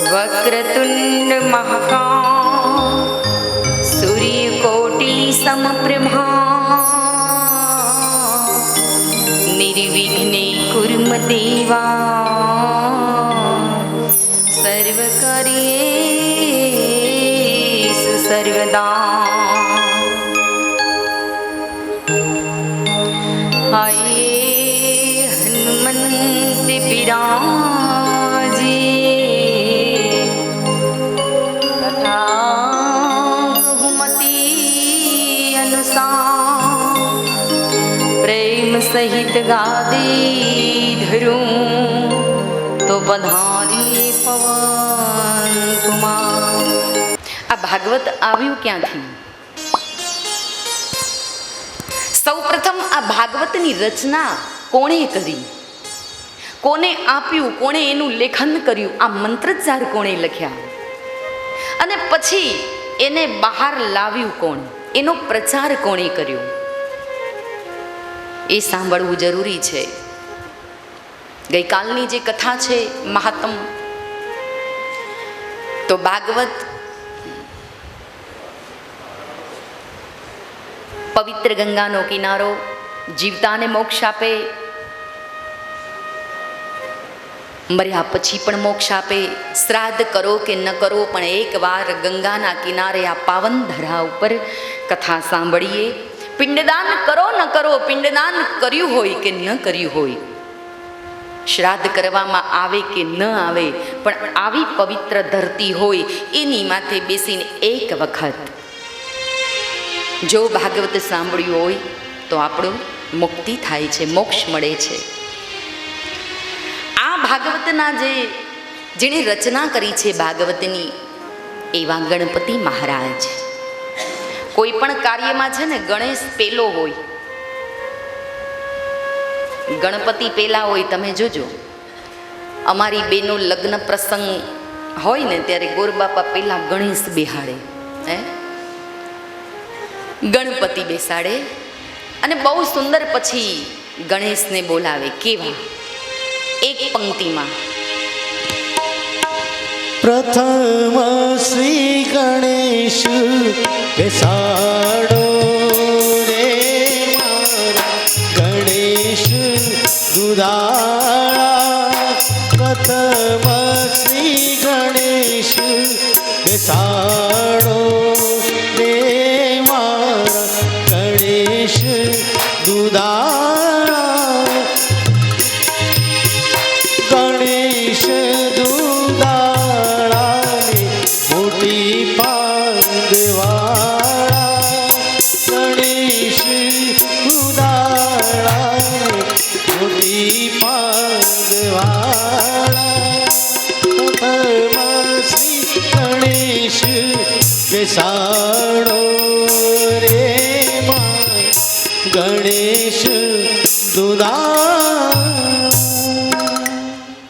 वक्रतुंड महाकाय सूर्यकोटि समप्रभा निर्विघ्ने कुर्म देवा सर्वकार्येषु सर्वदा। आये हनुमन्त विराजे तथा बहुमति अनुसार प्रेम सहित गादे धरूं तो बधारी पवन कुमार। आ भागवत आव्યું ક્યાંથી? સૌપ્રથમ આ ભાગવતની રચના કોણે કરી, કોને આપ્યું, કોણે એનું લેખન કર્યું, આ મંત્રોચ્ચાર કોણે લખ્યા અને પછી એને બહાર લાવ્યું કોણ, એનો પ્રચાર કોણે કર્યો, એ સાંભળવું જરૂરી છે. ગઈકાલની જે કથા છે મહાત્મ, તો ભાગવત પવિત્ર ગંગાનો કિનારો, જીવતાને મોક્ષ આપે, મર્યા પછી પણ મોક્ષ આપે. શ્રાદ્ધ કરો કે ન કરો પણ એકવાર ગંગાના કિનારે આ પાવન ધરા ઉપર કથા સાંભળીએ. પિંડદાન કરો ન કરો, પિંડદાન કર્યું હોય કે ન કર્યું હોય, શ્રાદ્ધ કરવામાં આવે કે ન આવે, પણ આવી પવિત્ર ધરતી હોય એની માથે બેસીને એક વખત જો ભાગવત સાંભળ્યું હોય તો આપણું મુક્તિ થાય છે, મોક્ષ મળે છે. આ ભાગવતના જેણે રચના કરી છે ભાગવતની, એવા ગણપતિ મહારાજ. કોઈ પણ કાર્યમાં છે ને ગણેશ પેલો હોય, ગણપતિ પેલા હોય. તમે જોજો, અમારી બેનો લગ્ન પ્રસંગ હોય ને ત્યારે ગોરબાપા પેલા ગણેશ બેહાડે, ગણપતિ બેસાડે અને બહુ સુંદર પછી ગણેશને બોલાવે. કેવા? એક પંક્તિમાં પ્રથમ શ્રી ગણેશ બેસાડો રે મારા ગણેશ દુધાળા. પ્રથમ શ્રી ગણેશ બેસાડો રે મારા ગણેશ દુધાળા. ગણેશ દુધાળાને મોટી પાંદવાળા. ગણેશ દુધાળાને મોટી પાંદવાળા. શ્રી ગણેશ બેસાડો રે માં ગણેશ દુધા.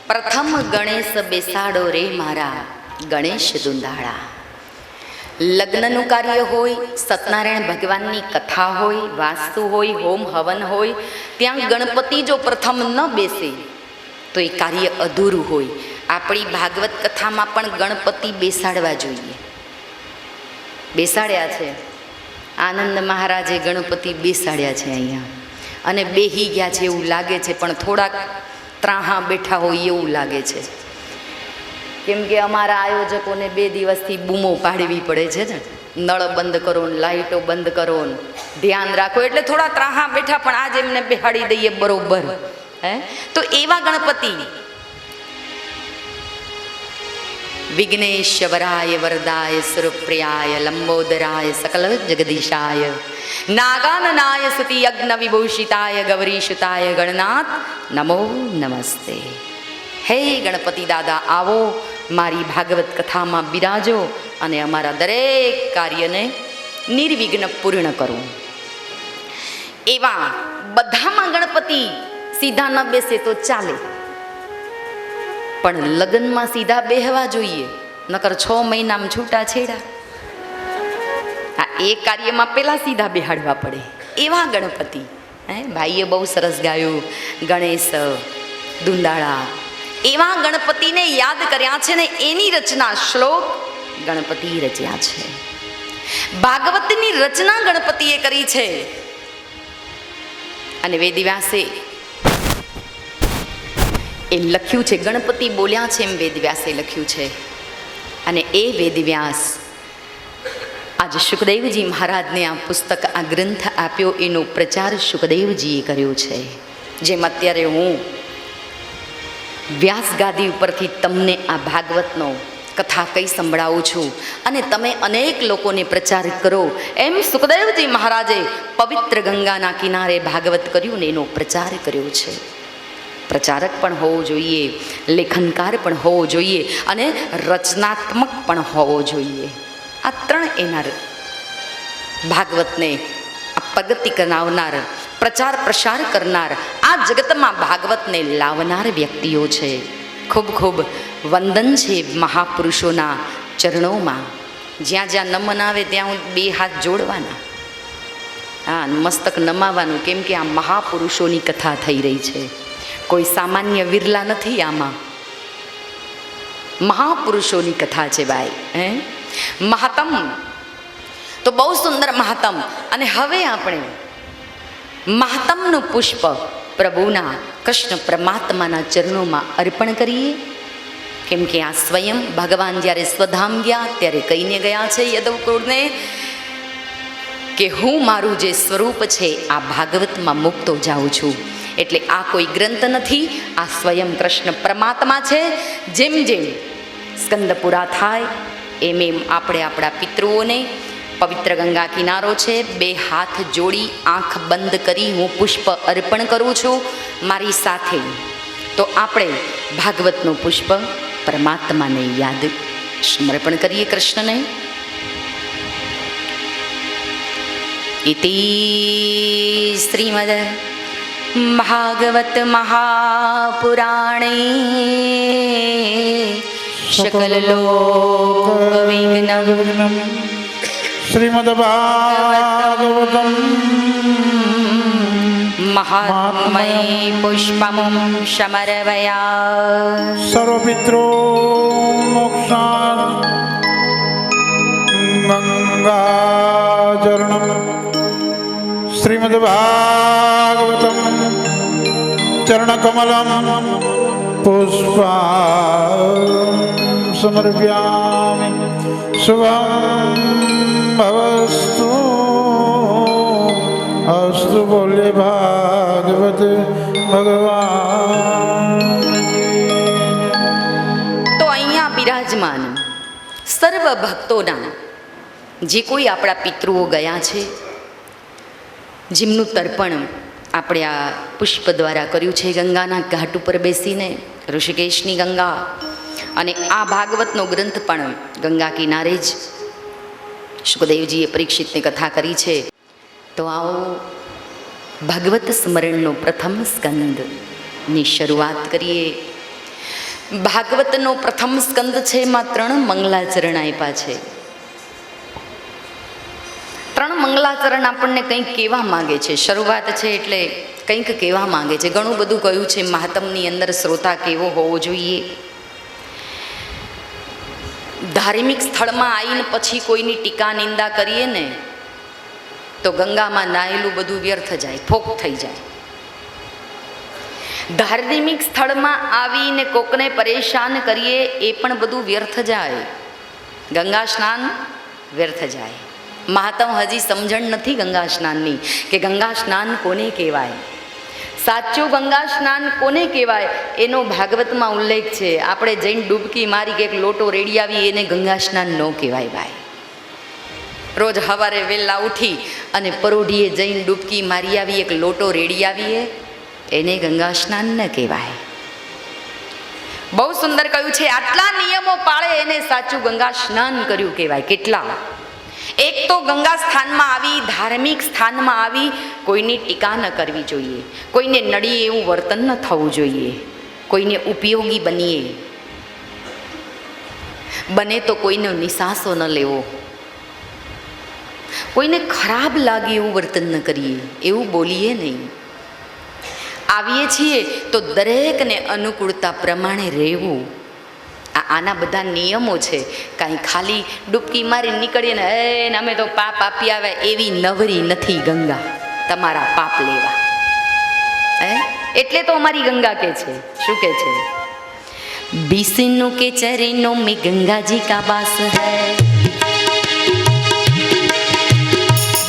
પ્રથમ ગણેશ બેસાડો રે મારા ગણેશ દુંદાળા. લગ્નનું કાર્ય હોય, સત્યનારાયણ ભગવાનની કથા હોય, વાસ્તુ હોય, હોમ હવન હોય, ત્યાં ગણપતિ જો પ્રથમ ન બેસે તો એ કાર્ય અધૂરું હોય. આપણી ભાગવત કથામાં પણ ગણપતિ બેસાડવા જોઈએ. બેસાડ્યા છે, આનંદ મહારાજે ગણપતિ બેસાડ્યા છે અહીંયા, અને બેહી ગયા છે એવું લાગે છે, પણ થોડાક ત્રાહા બેઠા હોય એવું લાગે છે. કેમ કે અમારા આયોજકોને 2 દિવસથી બૂમો પાડવી પડે છે ને, નળ બંધ કરો ને લાઇટો બંધ કરો ને ધ્યાન રાખો, એટલે થોડા ત્રાહા બેઠા, પણ આજે એમને બેહાડી દઈએ બરોબર. તો એવા ગણપતિ વિઘ્નેશ્વરાય વરદાય સુરપ્રિયાય લંબોદરાય સકલ જગદીશાય નાગાનનાય સુતિ યજ્ઞ વિભૂષિતાય ગૌરીશુતાય ગણનાથ નમો નમસ્તે. હે ગણપતિ દાદા, આવો મારી ભાગવત કથામાં બિરાજો અને અમારા દરેક કાર્યને નિર્વિઘ્ન પૂર્ણ કરો. એવા બધામાં ગણપતિ સીધા ન બેસે તો ચાલે, પણ લગ્નમાં સીધા બેહવા જોઈએ, નકર 6 મહિનામાં છૂટા છેડા. આ એ કાર્યમાં પહેલા સીધા બેહાડવા પડે. એવા ગણપતિ ભાઈએ બહુ સરસ ગાયું, ગણેશ દુંદાળા એવા ગણપતિને યાદ કર્યા છે ને એની રચના શ્લોક ગણપતિ રચ્યા છે. ભાગવતની રચના ગણપતિએ કરી છે. અને વેદવ્યાસે એ લખ્યું છે, ગણપતિ બોલ્યા છે એમ વેદવ્યાસે લખ્યું છે. અને એ વેદવ્યાસ આજે સુખદેવજી મહારાજને આ પુસ્તક, આ ગ્રંથ આપ્યો, એનો પ્રચાર સુખદેવજીએ કર્યો છે. જેમ અત્યારે હું વ્યાસગાદી ઉપરથી તમને આ ભાગવતનો કથા કઈ સંભળાવું છું અને તમે અનેક લોકોને પ્રચાર કરો, એમ સુખદેવજી મહારાજે પવિત્ર ગંગાના કિનારે ભાગવત કર્યું ને એનો પ્રચાર કર્યો છે. પ્રચારક પણ હોવો જોઈએ, લેખનકાર પણ હોવો જોઈએ અને રચનાત્મક પણ હોવો જોઈએ. આ ત્રણ એના ભાગવતને આ પ્રગતિ કરાવનાર, પ્રચાર પ્રસાર કરનાર, આ જગતમાં ભાગવતને લાવનાર વ્યક્તિઓ છે. ખૂબ ખૂબ વંદન છે મહાપુરુષોના ચરણોમાં. જ્યાં જ્યાં નમન આવે ત્યાં બે હાથ જોડવાના, હા, મસ્તક નમાવાનું, કેમ કે આ મહાપુરુષોની કથા થઈ રહી છે. કોઈ સામાન્ય વિરલા નથી, આમાં મહાપુરુષોની કથા છે ભાઈ. મહાત્મ તો બહુ સુંદર મહાત્મ. અને હવે આપણે મહાત્મનું પુષ્પ પ્રભુના, કૃષ્ણ પરમાત્માના ચરણોમાં અર્પણ કરીએ. કેમ કે આ સ્વયં ભગવાન જ્યારે સ્વધામ ગયા ત્યારે કહીને ગયા છે યદવકુળને કે હું મારું જે સ્વરૂપ છે આ ભાગવતમાં મૂકતો જાઉં છું. એટલે આ કોઈ ગ્રંથ નથી, આ સ્વયં કૃષ્ણ પરમાત્મા છે. જેમ જેમ સ્કંદ પૂરા થાય એમ એમ આપણે આપણા પિતૃઓને, પવિત્ર ગંગા કિનારો છે, બે હાથ જોડી આંખ બંધ કરી હું પુષ્પ અર્પણ કરું છું મારી સાથે. તો આપણે ભાગવતનું પુષ્પ પરમાત્માને યાદ સમર્પણ કરીએ કૃષ્ણને. ઇતિ શ્રીમદ ભાગવત મહાપુરાણે શકલ લોક વિઘ્નમ શ્રીમદ્ભાગવતમ મહાત્મય પુષ્પમું સમર્પયા સર્વપિત્રો મોક્ષાન ગંગાચરણમ શ્રીમદ્ભાગવતમ ચરણકમલમ પુષ્પા સમર્પયામિ. શુભમ ભવસ્તુ. અસ્તુ બોલે ભાગવત ભગવાન. તો અહીંયા બિરાજમાન સર્વ ભક્તોના, જે કોઈ આપણા પિતૃઓ ગયા છે, જેમનું તર્પણ આપણે આ પુષ્પ દ્વારા કર્યું છે ગંગાના ઘાટ ઉપર બેસીને, ઋષિકેશની ગંગા, અને આ ભાગવતનો ગ્રંથ પણ ગંગા કિનારે જ સુખદેવજીએ પરીક્ષિતને કથા કરી છે. તો આવો ભાગવત સ્મરણનો પ્રથમ સ્કંદની શરૂઆત કરીએ. ભાગવતનો પ્રથમ સ્કંદ છે, એમાં 3 મંગલાચરણ આપ્યા છે. 3 મંગલાચરણ આપણને કંઈક કહેવા માંગે છે. શરૂઆત છે એટલે કંઈક કહેવા માંગે છે. ઘણું બધું કહ્યું છે મહાત્મની અંદર, શ્રોતા કેવો હોવો જોઈએ. ધાર્મિક સ્થળમાં આવીને પછી કોઈની ટીકા નિંદા કરીએ ને તો ગંગામાં નાયેલું બધું વ્યર્થ જાય, ફોક થઈ જાય. ધાર્મિક સ્થળમાં આવીને કોકને પરેશાન કરીએ એ પણ બધું વ્યર્થ જાય. ગંગા સ્નાન વ્યર્થ જાય. મહાત્મ હજી સમજણ નથી ગંગા સ્નાનની, કે ગંગા સ્નાન કોને કહેવાય, સાચું ગંગા સ્નાન કોને કહેવાય એનો ભાગવતમાં ઉલ્લેખ છે. આપણે જઈને ડૂબકી મારી કે એક લોટો રેડી આવી એને ગંગા સ્નાન ન કહેવાય ભાઈ. રોજ સવારે વહેલા ઉઠી અને પરોઢીએ જઈને ડૂબકી મારી આવી, એક લોટો રેડી આવીએ, એને ગંગા સ્નાન ન કહેવાય. બહુ સુંદર કહ્યું છે, આટલા નિયમો પાળે એને સાચું ગંગા સ્નાન કર્યું કહેવાય. કેટલા! એક તો ગંગા સ્થાનમાં આવી, ધાર્મિક સ્થાનમાં આવી કોઈની ટીકા ન કરવી જોઈએ, કોઈને નડીએ એવું વર્તન ન થવું જોઈએ, કોઈને ઉપયોગી બનીએ, બને તો કોઈનો નિસાસો ન લેવો, કોઈને ખરાબ લાગે એવું વર્તન ન કરીએ, એવું બોલીએ નહીં. આવીએ છીએ તો દરેકને અનુકૂળતા પ્રમાણે રહેવું. આના બધા નિયમો છે. કાંઈ ખાલી ડૂબકી મારી નીકળીએ ને અમે તો પાપ આપી આવે એવી નવરી નથી ગંગા તમારા પાપ લેવા. એટલે તો અમારી ગંગા કે છે, શું કે છે? विष्णु के चरणों में गंगा जी का वास है,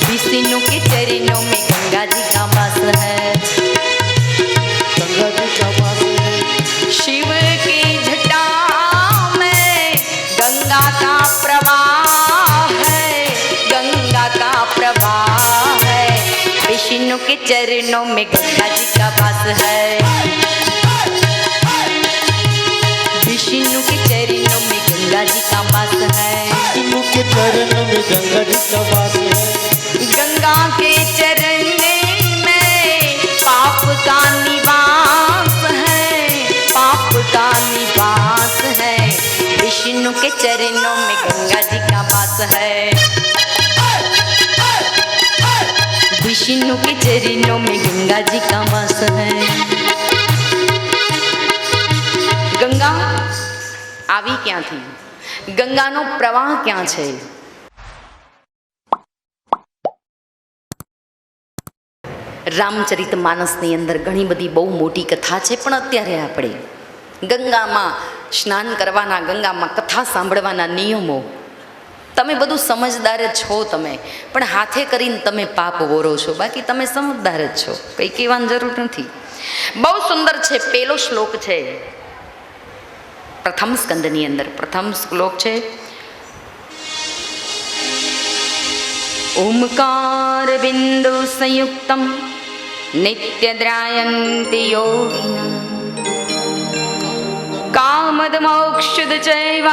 विष्णु के चरणों में गंगा जी का वास है, गंगा जी का वास है, शिव की जटा में गंगा का प्रवाह है, गंगा का प्रवाह है, विष्णु के चरणों में गंगा जी का वास है, विष्णु के चरणों में गंगा जी का वास है, विष्णु के चरणों में गंगा जी का वास है, गंगा के चरण में पाप का निवास है, पाप का निवास है, विष्णु के चरणों में गंगा जी का वास है, विष्णु के चरणों में गंगा जी का वास है. गंगा આવી ક્યાંથી? ગંગાનો પ્રવાહ ક્યાં છે? રામચરિત માનસની અંદર ઘણી બધી બહુ મોટી કથા છે, પણ અત્યારે આપણે ગંગામાં સ્નાન કરવાના, ગંગામાં કથા સાંભળવાના નિયમો, તમે બધું સમજદાર જ છો તમે, પણ હાથે કરીને તમે પાપ વોરો છો, બાકી તમે સમજદાર જ છો, કંઈ કહેવાની જરૂર નથી. બહુ સુંદર છે. પહેલો શ્લોક છે પ્રથમ સ્કંદની અંદર, પ્રથમ શ્લોક છે ઓમકાર બિંદુ સંયુક્તમ નિત્યદ્રાયંતિ યોગિનઃ કામદ મોક્ષદ ચૈવ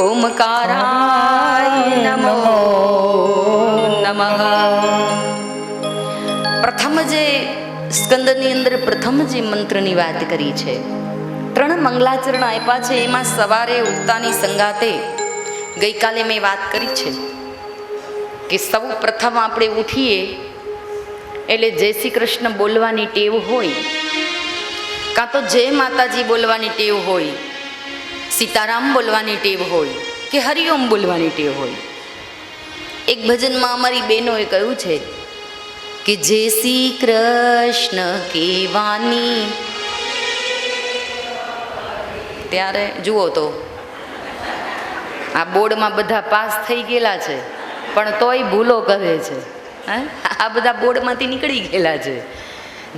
ઓમકારાય નમો નમઃ. પ્રથમ જે સ્કંદની અંદર પ્રથમ જે મંત્રની વાત કરી છે, 3 મંગલાચરણ આપ્યા છે. એમાં સવારે ઉઠતાની સંગાતે ગઈકાલે મેં વાત કરી છે કે સૌ પ્રથમ આપણે ઉઠીએ એટલે જય શ્રી કૃષ્ણ બોલવાની ટેવ હોય, કાં તો જય માતાજી બોલવાની ટેવ હોય, સીતારામ બોલવાની ટેવ હોય કે હરિઓમ બોલવાની ટેવ હોય. એક ભજનમાં અમારી બહેનોએ કહ્યું છે કે જય શ્રી કૃષ્ણ કહેવાની, ત્યારે જુઓ તો આ બોર્ડમાં બધા પાસ થઈ ગયેલા છે, પણ તોય ભૂલો કરે છે. આ બધા બોર્ડમાંથી નીકળી ગયેલા છે.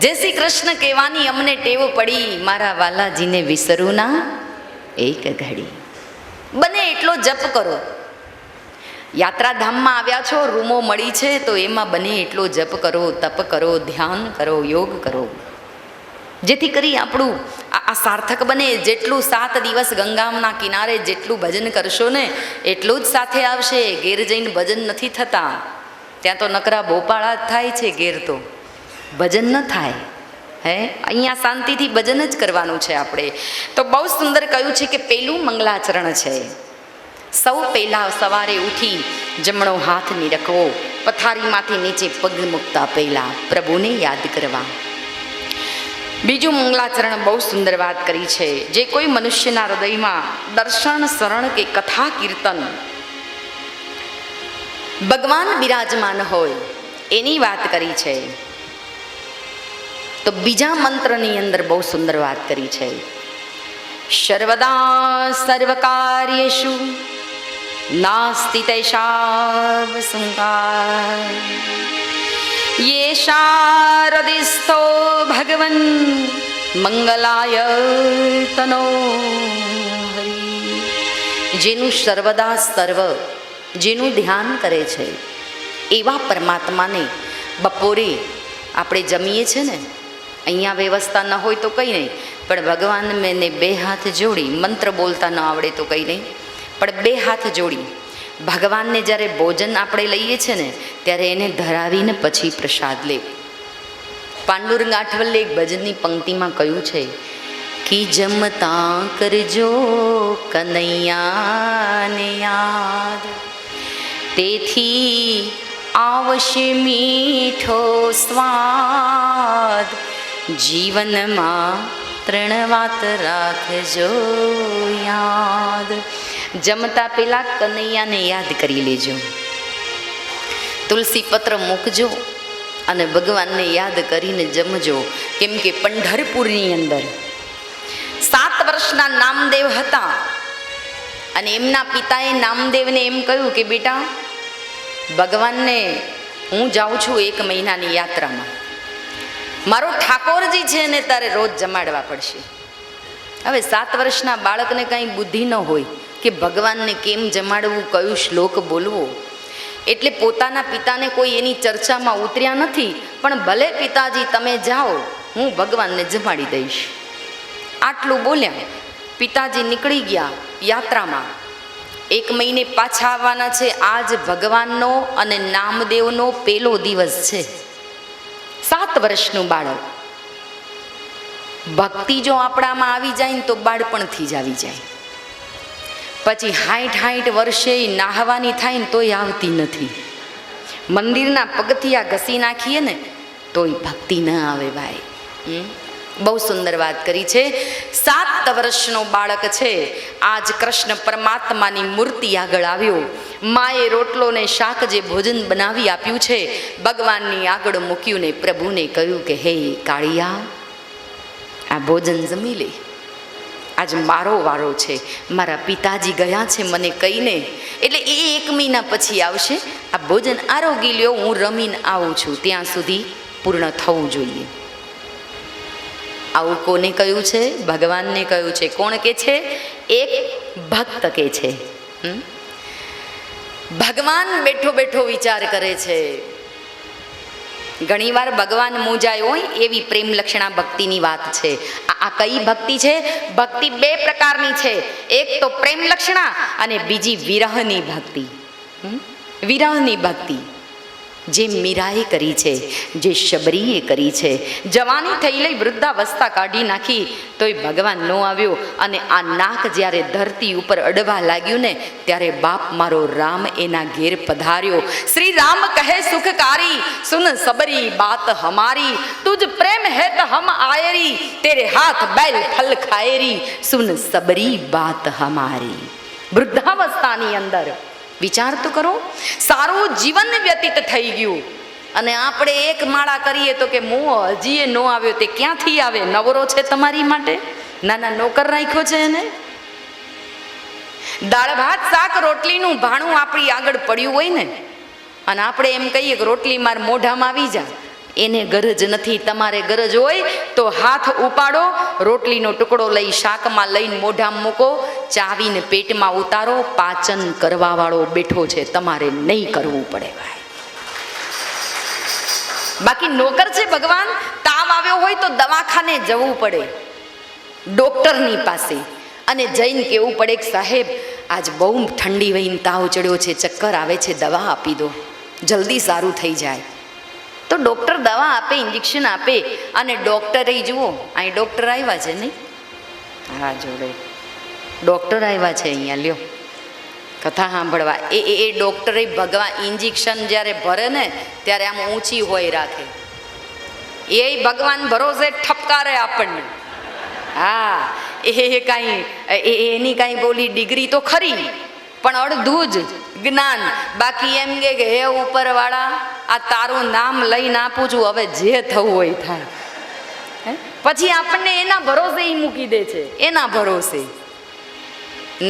જય શ્રી કૃષ્ણ કહેવાની અમને ટેવ પડી, મારા વાલાજીને વિસરું ના એક ઘડી. બને એટલો જપ કરો. યાત્રાધામમાં આવ્યા છો, રૂમો મળી છે, તો એમાં બને એટલો જપ કરો, તપ કરો, ધ્યાન કરો, યોગ કરો, જેથી કરી આપણું આ સાર્થક બને. જેટલું 7 દિવસ ગંગાના કિનારે જેટલું ભજન કરશો ને એટલું જ સાથે આવશે. ઘેર જઈને ભજન નથી થતા, ત્યાં તો નકરા ભોપાળા જ થાય છે, ઘેર તો ભજન ન થાય. અહીંયા શાંતિથી ભજન જ કરવાનું છે આપણે. તો બહુ સુંદર કહ્યું છે કે પહેલું મંગલાચરણ છે, સૌ પહેલાં સવારે ઉઠી જમણો હાથ નીરખવો, પથારીમાંથી નીચે પગ મૂકતા પહેલાં પ્રભુને યાદ કરવા. બીજું મંગલાચરણ બહુ સુંદર વાત કરી છે, જે કોઈ મનુષ્યના હૃદયમાં દર્શન, શરણ કે કથા કીર્તન ભગવાન બિરાજમાન હોય એની વાત કરી છે. તો બીજા મંત્રની અંદર બહુ સુંદર વાત કરી છે, સર્વદા સર્વકાર્યેષુ નાસ્તિ તૈષાવશંકા યેષા હૃદયસ્થો ભગવન મંગલાય તનો હરિ. જેનું સર્વદા સર્વ, જેનું ધ્યાન કરે છે એવા પરમાત્માને બપોરે આપણે જમીએ છીએ ને, અહીંયા વ્યવસ્થા ન હોય તો કંઈ નહીં, પણ ભગવાન મેને 2 હાથ જોડી, મંત્ર બોલતા ન આવડે તો કંઈ નહીં, પણ 2 હાથ જોડી ભગવાનને જ્યારે ભોજન આપણે લઈએ છીએ ને ત્યારે એને ધરાવીને પછી પ્રસાદ લે. પાંડુરંગ આઠવલે એક ભજનની પંક્તિમાં કહ્યું છે કે જમતા કરજો કનૈયાને યાદ, તેથી આવશે મીઠો સ્વાદ, જીવનમાં 3 વાત રાખજો યાદ. જમતા પેલા કનૈયાને યાદ કરી લેજો, તુલસી પત્ર મૂકજો અને ભગવાનને યાદ કરીને જમજો. કેમ કે પંઢરપુરની અંદર 7 વર્ષના નામદેવ હતા અને એમના પિતાએ નામદેવને એમ કહ્યું કે બેટા, ભગવાનને હું જાઉં છું 1 મહિનાની યાત્રામાં, મારો ઠાકોરજી છે ને તારે રોજ જમાડવા પડશે. હવે 7 વર્ષના બાળકને કાંઈ બુદ્ધિ ન હોય કે ભગવાનને કેમ જમાડવું, કયું શ્લોક બોલવો, એટલે પોતાના પિતાને કોઈ એની ચર્ચામાં ઉતર્યા નથી. પણ ભલે પિતાજી તમે જાઓ, હું ભગવાનને જમાડી દઈશ. આટલું બોલ્યા, પિતાજી નીકળી ગયા યાત્રામાં. 1 મહિને પાછા આવવાના છે. આજ ભગવાનનો અને નામદેવનો પહેલો દિવસ છે. 7 વર્ષનું બાળક. ભક્તિ જો આપણામાં આવી જાય ને તો બાળપણથી જ આવી જાય. પછી 60 વર્ષે નાહવાની થાય ને તોય આવતી નથી. મંદિરના પગથિયા ઘસી નાખીએ ને તોય ભક્તિ ન આવે ભાઈ. બહુ સુંદર વાત કરી છે. 7 વર્ષનો બાળક છે. આજ કૃષ્ણ પરમાત્માની મૂર્તિ આગળ આવ્યો. માએ રોટલો ને શાક જે ભોજન બનાવી આપ્યું છે ભગવાનની આગળ મૂક્યું ને પ્રભુને કહ્યું કે હે કાળિયા, આ ભોજન જમી લે, આજ મારો વારો છે. મારા પિતાજી ગયા છે મને કહીને, એટલે એ 1 મહિના પછી આવશે. આ ભોજન આરોગી લ્યો, હું રમીને આવું છું, ત્યાં સુધી પૂર્ણ થવું જોઈએ. આવું કોને કહ્યું છે? ભગવાનને કહ્યું છે. કોણ કે છે? એક ભક્ત કે છે. ભગવાન બેઠો બેઠો વિચાર કરે છે. ઘણીવાર ભગવાન મૂંઝાય હોય એવી પ્રેમ લક્ષણા ભક્તિની વાત છે. આ કઈ ભક્તિ છે? ભક્તિ 2 પ્રકારની છે. એક તો પ્રેમ લક્ષણા અને બીજી વિરહની ભક્તિ. વિરહની ભક્તિ જે મીરાએ કરી છે, જે શબરીએ કરી છે. જવાની થઈ લઈ વૃદ્ધાવસ્થા કાઢી નાખી તોય ભગવાન નો આવ્યો. અને આ નાક જ્યારે ધરતી ઉપર અડવા લાગ્યું ને ત્યારે બાપ મારો રામ એના ઘેર પધાર્યો. શ્રી રામ કહે સુખકારી, સુન સબરી બાત હમારી, તુજ પ્રેમ હે તો હમ આયરી, તેરે હાથ બેલ ફલ ખાયરી, સુન સબરી બાત હમારી. વૃદ્ધાવસ્થાની અંદર વિચાર તો કરો, સારું જીવન વ્યતીત થઈ ગયું અને આપણે એક માળા કરીએ તો કે મોહ હજીએ નો આવ્યો. તે ક્યાંથી આવે? નવરો છે તમારી માટે? નાના નોકર રાખ્યો છે એને? દાળ ભાત શાક રોટલીનું ભાણું આપણી આગળ પડ્યું હોય ને અને આપણે એમ કહીએ કે રોટલી માર મોઢામાં આવી જા, એને ગરજ નથી. તમારે ગરજ હોય તો હાથ ઉપાડો, રોટલીનો ટુકડો લઈ શાકમાં લઈને મોઢામાં મૂકો, ચાવીને પેટમાં ઉતારો. પાચન કરવા વાળો બેઠો છે, તમારે નહીં કરવું પડે ભાઈ. બાકી નોકર છે ભગવાન. તાવ આવ્યો હોય તો દવાખાને જવું પડે, ડોક્ટરની પાસે, અને જઈને કેવું પડે કે સાહેબ આજ બહુ ઠંડી વહીને તાવ ચડ્યો છે, ચક્કર આવે છે, દવા આપી દો, જલ્દી સારું થઈ જાય. તો ડૉક્ટર દવા આપે, ઇન્જેક્શન આપે. અને ડૉક્ટરે જુઓ, અહીં ડૉક્ટર આવ્યા છે નહીં? હા, જોડે ડૉક્ટર આવ્યા છે અહીંયા, લ્યો કથા સાંભળવા. એ ડૉક્ટરે ભગવાન ઇન્જેક્શન જ્યારે ભરે ને ત્યારે આમ ઊંચી હોય રાખે. એ ભગવાન ભરોસે ઠપકારે આપણને. હા, એ કાંઈ એની કાંઈ બોલી ડિગ્રી તો ખરી પણ અડધું જ જ્ઞાન. બાકી એમ કે હે ઉપરવાળા, આ તારું નામ લઈને આપું છું, હવે જે થવું હોય થાય. પછી આપણને એના ભરોસે ઈ મૂકી દે છે, એના ભરોસે.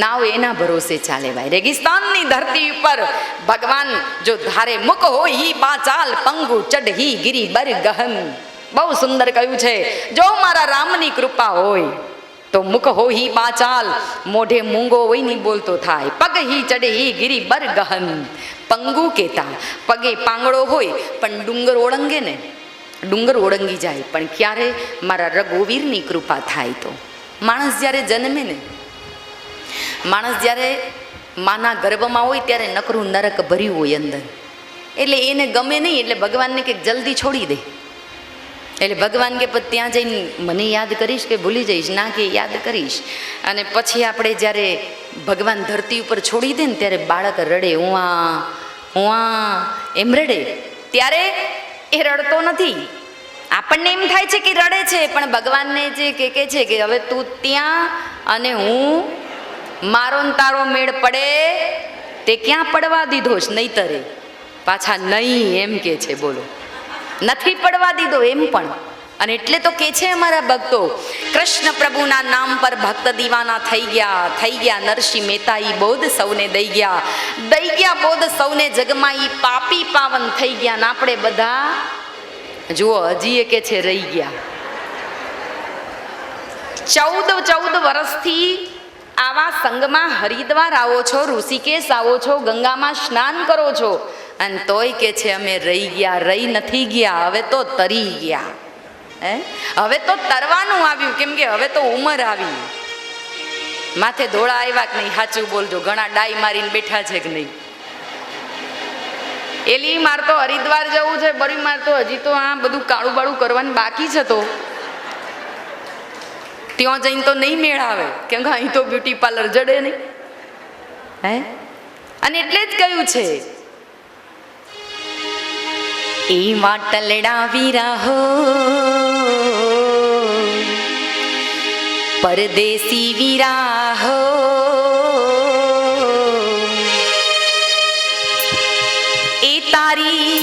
નાવ એના ભરોસે ચાલે ભાઈ. રેગિસ્તાનની ધરતી ઉપર ભગવાન જો ધારે મુક હોય હી બાચાલ, પંગુ ચઢી ગિરી બર ગહન. બહુ સુંદર કહ્યું છે, જો મારા રામની કૃપા હોય તો મુખ હો હી બાચાલ, મોઢે મૂંગો હોય ની બોલતો થાય. પગ હી ચડે હી ગિરી બર ગહન. પંગુ કેતા પગે પાંગડો હોય પણ ડુંગર ઓળંગે ને, ડુંગર ઓળંગી જાય. પણ ક્યારે? મારા રઘુવીરની કૃપા થાય તો. માણસ જ્યારે જન્મે ને, માણસ જ્યારે માના ગર્ભમાં હોય ત્યારે નકરું નરક ભર્યું હોય અંદર, એટલે એને ગમે નહીં. એટલે ભગવાનને કે જલ્દી છોડી દે. એટલે ભગવાન કે ત્યાં જઈને મને યાદ કરીશ કે ભૂલી જઈશ? ના, કે યાદ કરીશ. અને પછી આપણે જ્યારે ભગવાન ધરતી ઉપર છોડી દે ને ત્યારે બાળક રડે, ઉવા ઉવા એમ રડે. ત્યારે એ રડતો નથી, આપણને એમ થાય છે કે રડે છે, પણ ભગવાનને જે કે છે કે હવે તું ત્યાં અને હું મારો ને તારો મેળ પડે તે ક્યાં પડવા દીધો છે, નહીતરે પાછા નહીં એમ કે છે. બોલો, નથી પડવા દીધો એમ પણ. અને એટલે તો કે છે અમારા ભક્તો, કૃષ્ણ પ્રભુના નામ પર ભક્ત દીવાના થઈ ગયા નરસિંહ મહેતા ઈ બોધ સૌને દઈ ગયા બોધ સૌને જગમાં ઈ પાપી પાવન થઈ ગયા. ને આપણે બધા જુઓ હજી કે છે રહી ગયા. 14 વર્ષથી આવા સંગમાં હરિદ્વાર આવો છો, ઋષિકેશ આવો છો, ગંગામાં સ્નાન કરો છો, અને તોય કે છે અમે રહી ગયા. રહી નથી ગયા, હવે તો તરી ગયા. હવે તો તરવાનું આવ્યું, કેમ કે હવે તો ઉંમર આવી. માથે ધોળા આવ્યા કે નહીં, સાચું બોલજો. ઘણા ડાઈ મારીને બેઠા છે કે નહીં? એલી માર તો હરિદ્વાર જવું છે, બરી માર તો હજી તો આ બધું કાળું બાળું કરવાનું બાકી છે. તો ત્યાં જઈને તો નહીં મેળ આવે, કેમ કે અહીં તો બ્યુટી પાર્લર જડે નહીં. અને એટલે જ કહ્યું છે એ વાટલડા વીરાહો પરદેશી વીરાહો એ તારી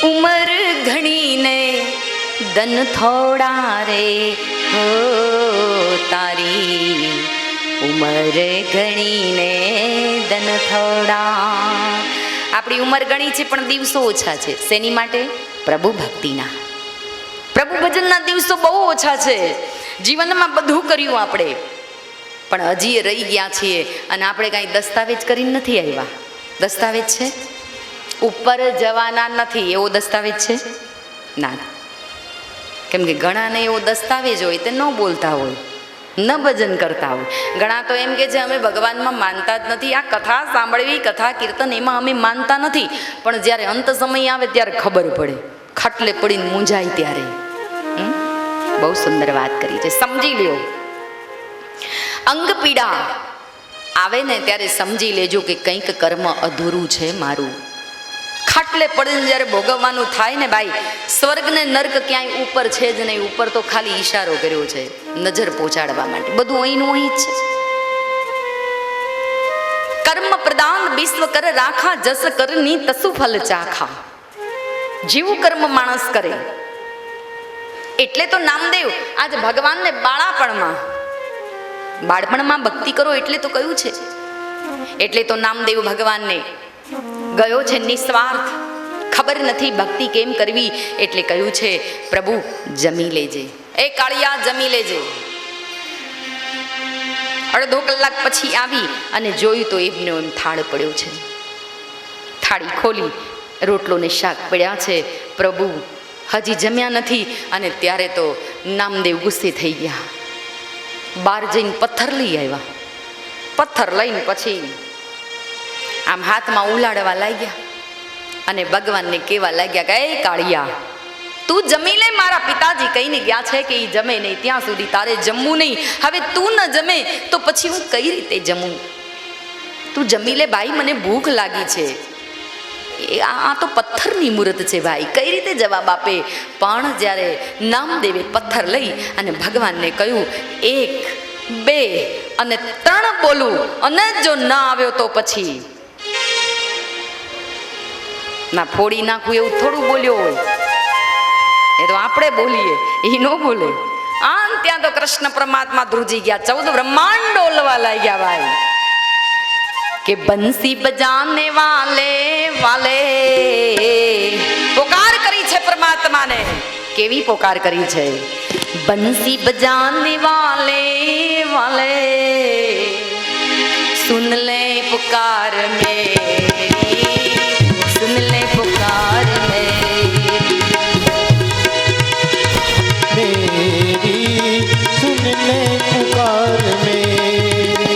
ઉમર ઘણીને ધન થોડા રે હો, તારી ઉમર ઘણીને ધન થોડા. આપણી ઉંમર ઘણી છે પણ દિવસો ઓછા છે. શેની માટે? પ્રભુ ભક્તિના, પ્રભુ ભજનના દિવસો બહુ ઓછા છે. જીવનમાં બધું કર્યું આપણે, પણ હજી રહી ગયા છીએ. અને આપણે કાંઈ દસ્તાવેજ કરીને નથી આવ્યા. દસ્તાવેજ છે ઉપર જવાના નથી, એવો દસ્તાવેજ છે ના. કેમ કે ઘણાને એવો દસ્તાવેજ હોય તે ન બોલતા હોય, ન ભજન કરતા હોય. ઘણા તો એમ કે છે અમે ભગવાનમાં માનતા જ નથી. આ કથા સાંભળવી, કથા કીર્તન એમાં અમે માનતા નથી, પણ જ્યારે અંત સમય આવે ત્યારે ખબર પડે, ખાટલે પડીને મૂંઝાય ત્યારે. બહુ સુંદર વાત કરી છે, સમજી લ્યો. અંગ પીડા આવે ને ત્યારે સમજી લેજો કે કંઈક કર્મ અધૂરું છે મારું. ખાટલે પડીને જ્યારે ભોગવવાનું થાય ને ભાઈ, સ્વર્ગ ને નર્ક ક્યાંય ઉપર છે જ નહીં. ઉપર તો ખાલી ઈશારો કર્યો છે નજર પહોંચાડવા માટે. બધું અહીંનું અહીં જ છે. કર્મ પ્રદાન વિશ્વ કર રાખા, જસ કરની તસુ ફલ ચાખા. જેવું કર્મ માણસ કરે. એટલે તો નામદેવ આજ ભગવાનને બાળપણમાં ભક્તિ કરો એટલે તો કહ્યું છે. એટલે તો નામદેવ ભગવાનને ગયો છે નિસ્વાર્થ. ખબર નથી ભક્તિ કેમ કરવી, એટલે કહ્યું છે પ્રભુ જમી લેજે, એ કાળિયા જમી લેજે. અડધો કલાક પછી આવી અને જોયું તો એમનો એમ થાળ પડ્યો છે. થાળી ખોલી, રોટલો ને શાક પડ્યા છે. પ્રભુ હજી જમ્યા નથી. અને ત્યારે તો નામદેવ ગુસ્સે થઈ ગયા. બહાર જઈને પથ્થર લઈ આવ્યા. પથ્થર લઈને પછી આમ હાથમાં ઉલાડવા લાગ્યા અને ભગવાનને કહેવા લાગ્યા કે એ કાળિયા તું જમી લે. મારા પિતાજી કહીને ગયા છે કે એ જમે નહીં ત્યાં સુધી તારે જમવું નહીં. હવે તું ન જમે તો પછી હું કઈ રીતે જમું? તું જમી લે ભાઈ, મને ભૂખ લાગી છે. આ તો પથ્થરની મૂર્ત છે ભાઈ, કઈ રીતે જવાબ આપે? પણ જ્યારે નામદેવે પથ્થર લઈ અને ભગવાનને કહ્યું 1, 2 અને 3 બોલું, અને જો ના આવ્યો તો પછી ના ફોડી નાખું એવું થોડું બોલ્યો હોય. એ તો આપણે બોલીએ, એ ન બોલે. આમ ત્યાં તો કૃષ્ણ પરમાત્મા ધ્રુજી ગયા. 14 બ્રહ્માંડ ડોલવા લાગ્યા ભાઈ કે બંસી બજાને વાલે વાલે. પોકાર કરી છે પરમાત્માને. કેવી પોકાર કરી છે? બંસી બજાને વાલે વાલે, સુન લે પુકાર મેરી, सुन ले पुकार मेरी, सुन ले पुकार मेरी.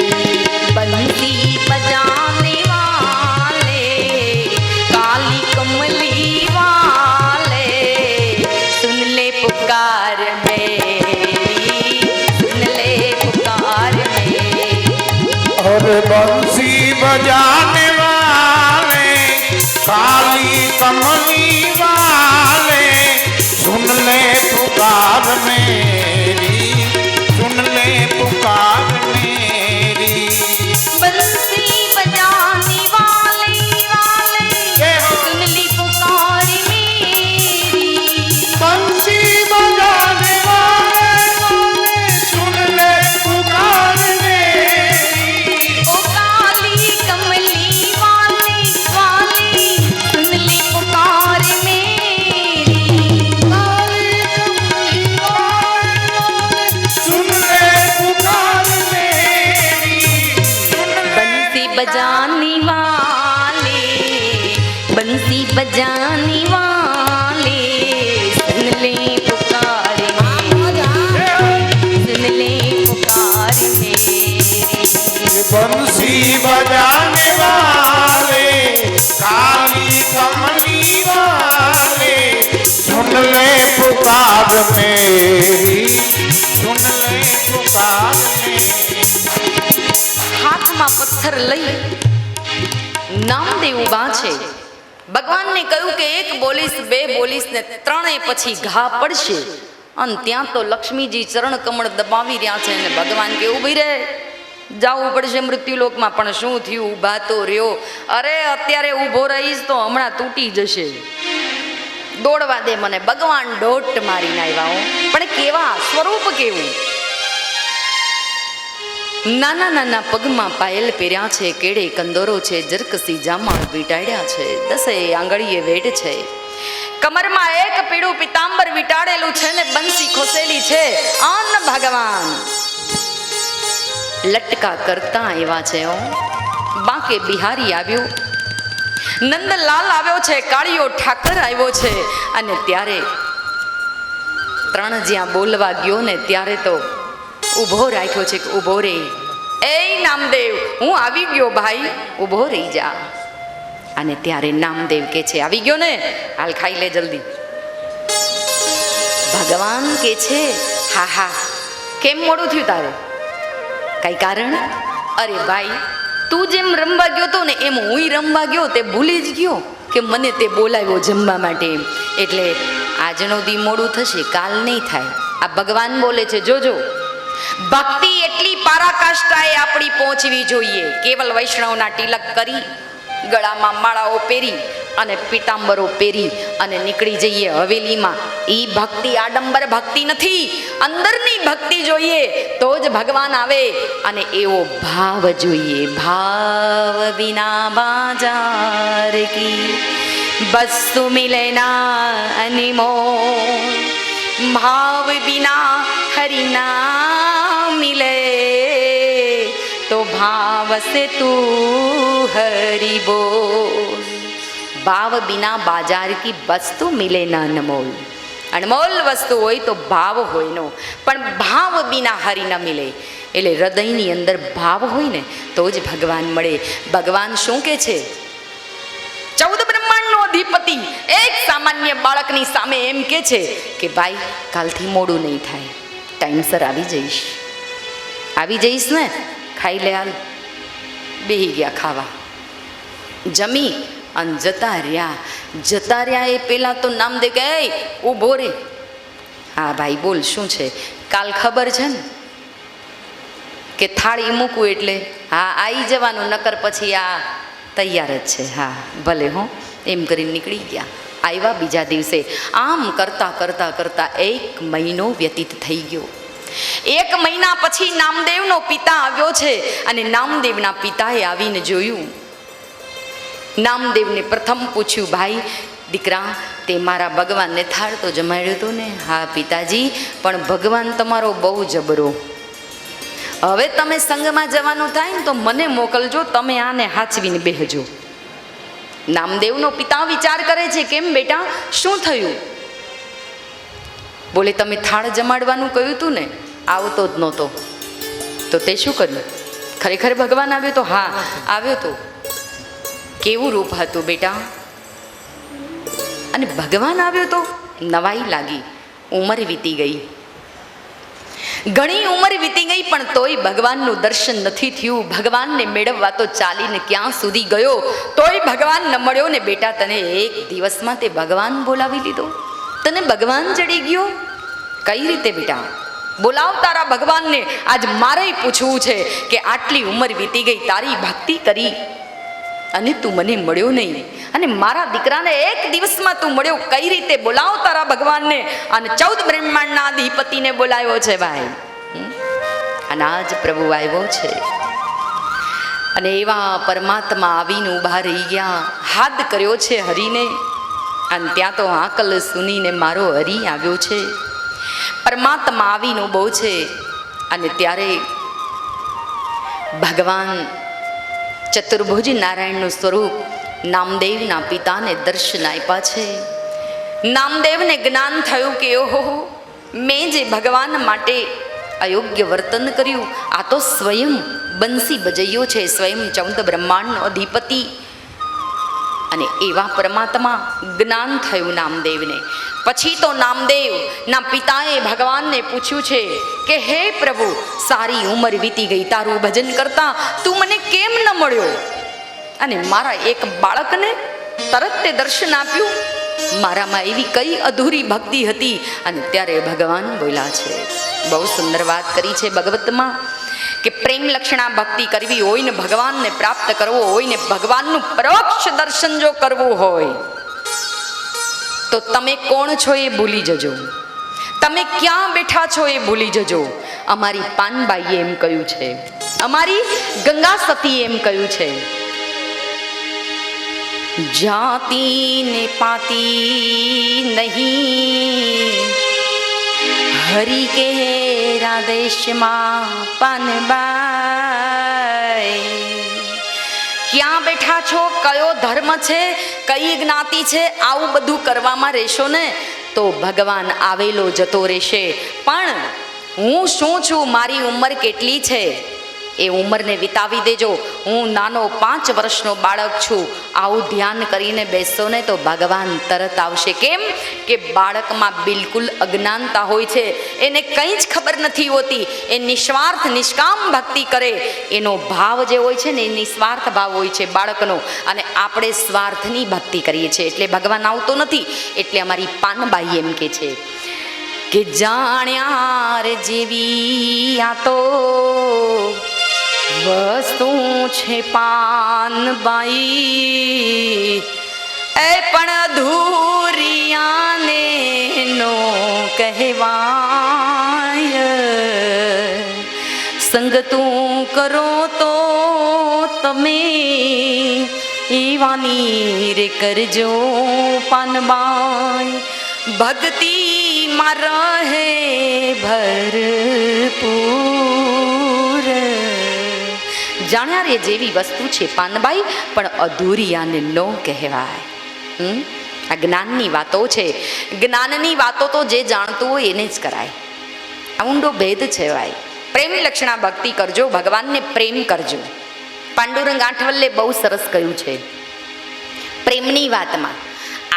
बंसी बजाने वाले, काली कमली वाले, सुन ले पुकार मेरी, सुन ले पुकार मेरी. और बंसी बजाने वाले, काली कमली वाले, ले पुकार मेरी, सुन ले पुकार मेरी। बंसी बजाने वाले वाले सुन ली पुकार मेरी। बंसी बजाने वाले सुन ले पुकार मेरी। ओ काली कमली वाले वाले सुन ली पुकार मेरी। काली कमली वाले सुन ले पुकार मेरी। बंसी बजाने वाले, बंसी बजाने वाले सुन ले पुकार मेरी, सुन ले पुकार मेरी। बंसी बजाने वाले काली कमली वाले सुन ले पुकार मेरी, सुन ले पुकार मेरी। હાથમાં પથ્થર લઈ નામદેવ ઊભા છે. ભગવાનને કહ્યું કે એક બોલીશ, બે બોલીશ ને ત્રણેય પછી ઘા પડશે. અને ત્યાં તો લક્ષ્મીજી ચરણ કમળ દબાવી રહ્યા છે અને ભગવાન કે ઊભી રહે, જવું પડશે મૃત્યુલોકમાં. પણ શું થયું? ઊભા તો રહ્યો. અરે અત્યારે ઊભો રહીશ તો હમણાં તૂટી જશે, દોડવા દે મને. ભગવાન દોટ મારીને આવ્યા હો. પણ કેવા સ્વરૂપ, કેવું! નાના નાના પગમાં પાયલ પહેર્યા છે, કેડે કંદોરો છે, જરકસી જામા વીંટાળ્યા છે, દસે આંગળીએ વેડ છે, કમરમાં એક પીળું પિતાંબર વીંટાળેલું છે ને બંસી ખોસેલી છે. અન ભગવાન લટકા કરતા આવ્યા છે. બાકે બિહારી આવ્યો, નંદલાલ આવ્યો છે, કાળિયો ઠાકર આવ્યો છે. અને ત્યારે ત્રણ જ્યાં બોલવા ગયો ને ત્યારે તો ઊભો રાખ્યો છે કે ઊભો રે. એ નામદેવ, હું આવી ગયો ભાઈ, ઊભો રહી જા. અને ત્યારે નામદેવ કે છે આવી ગયો ને, હાલ ખાઈ લે જલ્દી. ભગવાન કે છે હા હા, કેમ મોડું થયું તારે? કઈ કારણ? અરે ભાઈ, તું જેમ રમવા ગયો તો ને એમ હું રમવા ગયો, તે ભૂલી જ ગયો કે મને તે બોલાવ્યો જમવા માટે. એટલે આજનો દી મોડું થશે, કાલ નહીં થાય. આ ભગવાન બોલે છે જોજો. ભક્તિ એટલી પારાકાષ્ઠાએ આપણી પહોંચવી જોઈએ. કેવલ વૈષ્ણવના તિલક કરી, ગળામાં માળાઓ પહેરી અને પીતાંબરો પહેરી અને નીકળી જઈએ હવેલીમાં, ઈ ભક્તિ આડંબર ભક્તિ નથી. અંદરની ભક્તિ જોઈએ તો જ ભગવાન આવે. અને એવો ભાવ જોઈએ. ભાવ વિના બાજાર કી વસ્તુ મિલે ના અનમોલ, ભાવ વિના હરિના મિલે તો ભાવ સે તું હરિ બોલ. ભાવ બિના બાજાર કી વસ્તુ મિલે ના અનમોલ. અનમોલ વસ્તુ હોય તો ભાવ હોય નો, પણ ભાવ બિના હરિ ન મિલે. એટલે હૃદયની અંદર ભાવ હોય ને તો જ ભગવાન મળે. ભગવાન શું કે છે? 14 બ્રહ્માંડનો અધિપતિ એક સામાન્ય બાળકની સામે એમ કે છે કે ભાઈ કાલથી મોડું નહીં થાય, ટાઈમસર આવી જઈશ. આવી જઈશ ને, ખાઈ લે. હાલ બેહી ગયા ખાવા, જમી અને જતા રહ્યા. જતા રહ્યા એ પેલા તો નામદેવ કે ઊભો રે. હા ભાઈ બોલ, શું છે? કાલ ખબર છે ને કે થાળી મૂકું એટલે હા આવી જવાનું, નકર પછી આ તૈયાર જ છે. હા ભલે હો, એમ કરીને નીકળી ગયા. આવ્યા બીજા દિવસે. આમ કરતા કરતા કરતા 1 મહિનો વ્યતીત થઈ ગયો. 1 મહિના પછી નામદેવનો પિતા આવ્યો છે. અને નામદેવના પિતાએ આવીને જોયું. નામદેવને પ્રથમ પૂછ્યું, ભાઈ દીકરા, તે મારા ભગવાનને થાળ તો જમાડ્યો હતો ને? હા પિતાજી, પણ ભગવાન તમારો બહુ જબરો. હવે તમે સંઘમાં જવાનું થાય ને તો મને મોકલજો, તમે આને હાચવીને બેહજો. નામદેવનો પિતા વિચાર કરે છે, કેમ બેટા, શું થયું? બોલે તમે થાળ જમાડવાનું કહ્યું હતું ને, આવતો જ નહોતો. તો તે શું કર્યું? ખરેખર ભગવાન આવ્યો તો? હા આવ્યો તો. કેવું રૂપ હતું બેટા? અને ભગવાન આવ્યો તો? નવાઈ લાગી. ઉંમર વીતી ગઈ, ઘણી ઉંમર વીતી ગઈ, પણ તોય ભગવાનનું દર્શન નથી થયું. ભગવાનને મેળવવા તો ચાલીને ક્યાં સુધી ગયો, તોય ભગવાન ન મળ્યો ને. બેટા તને 1 દિવસમાં તે ભગવાન બોલાવી લીધો. તને ભગવાન ચડી ગયો? કઈ રીતે બેટા? બોલાવ તારા ભગવાનને. આજ મારે પૂછવું છે કે આટલી ઉંમર વીતી ગઈ, તારી ભક્તિ કરી અને તું મને મળ્યો નહીં, અને મારા દીકરાને એક દિવસમાં તું મળ્યો, કઈ રીતે? બોલાવ તારા ભગવાનને. અને 14 બ્રહ્માંડના અધિપતિને બોલાવ્યો છે ભાઈ. અને આજ પ્રભુ આવ્યો છે. અને એવા પરમાત્મા આવીને ઊભા રહી ગયા, હાથ કર્યો છે હરીને. અને ત્યાં તો આકલ સુનીને મારો હરી આવ્યો છે. પરમાત્મા આવીને ઊભો છે. અને ત્યારે ભગવાન ચતુર્ભુજ નારાયણનું સ્વરૂપ નામદેવના પિતાને દર્શન આપ્યા છે. નામદેવને જ્ઞાન થયું કે ઓહો, મેં જે ભગવાન માટે અયોગ્ય વર્તન કર્યું, આ તો સ્વયં બંસી બજૈયો છે, સ્વયં 14 બ્રહ્માંડનો અધિપતિ. અને એવા પરમાત્મા જ્ઞાન થયું નામદેવને. પછી તો નામદેવના પિતાએ ભગવાનને પૂછ્યું છે કે હે પ્રભુ, સારી ઉંમર વીતી ગઈ, તારું ભજન કરતા તું મને કેમ ન મળ્યો? અને મારા એક બાળકને તરત તે દર્શન આપ્યું. મારામાં એવી કઈ અધૂરી ભક્તિ હતી? અને ત્યારે ભગવાન બોલ્યા છે, બહુ સુંદર વાત કરી છે ભગવતમાં, કે પ્રેમ લક્ષણા ભક્તિ કરવી હોય ને ભગવાનને પ્રાપ્ત કરવો હોય ને ભગવાનનું પરોક્ષ દર્શન જો કરવું હોય તો તમે કોણ છો એ ભૂલી જજો, તમે ક્યાં બેઠા છો એ ભૂલી જજો. અમારી પાનબાઈએ એમ કહ્યું છે, અમારી ગંગા સતીએ એમ કહ્યું છે, જાતિ ને પાતી નહીં હરિ કે રાધેશમાં પાનબાઈ. ક્યાં બેઠા છો, કયો ધર્મ છે, કઈ જ્ઞાતિ છે, આવું બધું કરવામાં રહેશો ને તો ભગવાન આવેલો જતો રહેશે. પણ હું શું છું, મારી ઉંમર કેટલી છે એ ઉંમરને વિતાવી દેજો. હું નાનો 5 વર્ષનો બાળક છું, આવું ધ્યાન કરીને બેસો ને તો ભગવાન તરત આવશે. કેમ કે બાળકમાં બિલકુલ અજ્ઞાનતા હોય છે, એને કંઈ જ ખબર નથી હોતી. એ નિસ્વાર્થ નિષ્કામ ભક્તિ કરે, એનો ભાવ જે હોય છે ને એ નિસ્વાર્થ ભાવ હોય છે બાળકનો. અને આપણે સ્વાર્થની ભક્તિ કરીએ છીએ એટલે ભગવાન આવતો નથી. એટલે અમારી પાનબાઈ એમ કે છે કે જાણ્યા રે જેવી આ તો વસ્તુ છે પાનબાઈ, એ પણ અધૂરિયાને નો કહેવાય. સંગ તું કરો તો તમે એવાની રે કરજો પાનબાઈ, ભક્તિમાં રહે ભરપૂર. જાણ્યા રે જેવી વસ્તુ છે પાનબાઈ, પણ અધૂરિયાને નો કહેવાય. આ જ્ઞાનની વાતો છે. જ્ઞાનની વાતો તો જે જાણતું હોય એને જ કરાય. આ ઊંડો ભેદ છે ભાઈ. પ્રેમ લક્ષણા ભક્તિ કરજો, ભગવાનને પ્રેમ કરજો. પાંડુરંગ આઠવલે બહુ સરસ કહ્યું છે પ્રેમની વાતમાં.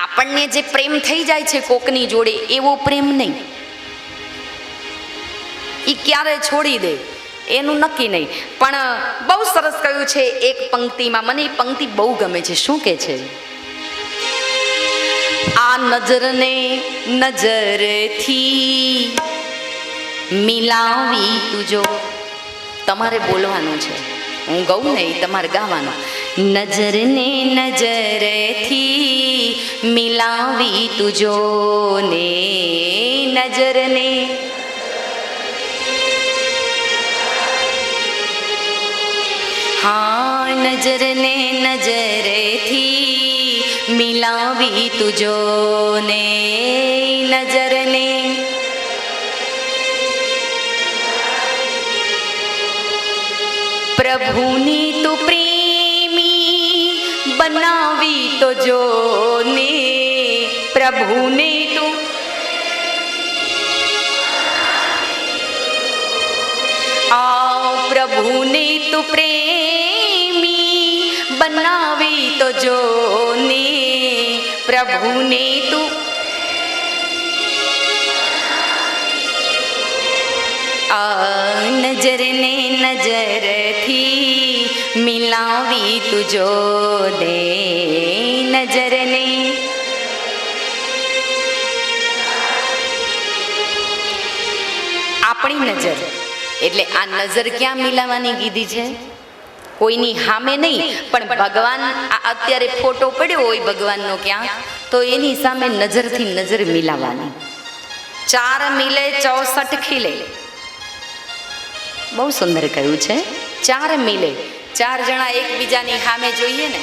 આપણને જે પ્રેમ થઈ જાય છે કોકની જોડે એવો પ્રેમ નહીં, એ ક્યારે છોડી દે એનું નક્કી નહીં. પણ બહુ સરસ કહ્યું છે એક પંક્તિમાં, મને એ પંક્તિ બહુ ગમે છે. શું કે છે? આ નજરને નજરથી મિલાવી તુજો. તમારે બોલવાનું છે, હું ગાઉં ને એ તમારે ગાવાનું. નજરને નજરથી મિલાવી તુજો ને નજરને हाँ नजरने नजरથી મિલાવી તુજો ને નજરને. પ્રભુની તું પ્રેમી બનાવી તો જો ને, પ્રભુને તું પ્રભુને તું પ્રેમી બનાવી તો જો ને, પ્રભુને તું આ નજરને નજરથી મિલાવી તુજો ને નજરને. નજર. એટલે આ નજર ક્યાં મિલાવાની કીધી છે? કોઈની સામે નહીં, પણ ભગવાન અત્યારે ફોટો પડ્યો હોય ભગવાનનો ક્યાં, તો એની સામે નજરથી નજર મિલાવવાની. 4 મિલે 64 ખીલે. બહુ સુંદર કહ્યું છે. 4 મિલે, 4 જણા એકબીજાની સામે જોઈએ ને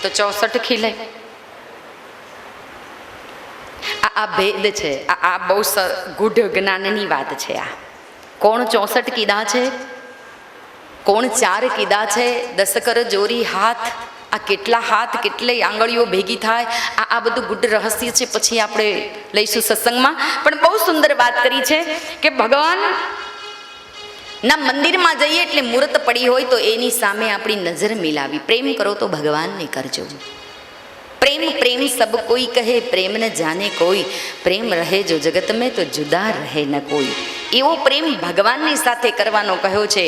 તો 64 ખીલે. આ ભેદ છે. આ બહુ ગૂઢ જ્ઞાનની વાત છે. આ કોણ 64 કીધા છે, કોણ 4 કીધા છે? 10 કર જોરી હાથ. આ કેટલા હાથ, કેટલી આંગળીઓ ભેગી થાય, આ બધું ગુઢ રહસ્ય છે. પછી આપણે લઈશું સત્સંગમાં. પણ બહુ સુંદર વાત કરી છે કે ભગવાન ના મંદિરમાં જઈએ એટલે મુહૂર્ત પડી હોય તો એની સામે આપણી નજર મિલાવી. પ્રેમ કરો તો ભગવાનને કરજો. પ્રેમ પ્રેમ સબ કોઈ કહે, પ્રેમ ન જાને કોઈ. પ્રેમ રહે જો જગત મેં તો જુદા રહે ન કોઈ. એવો પ્રેમ ભગવાનની સાથે કરવાનો કહ્યો છે.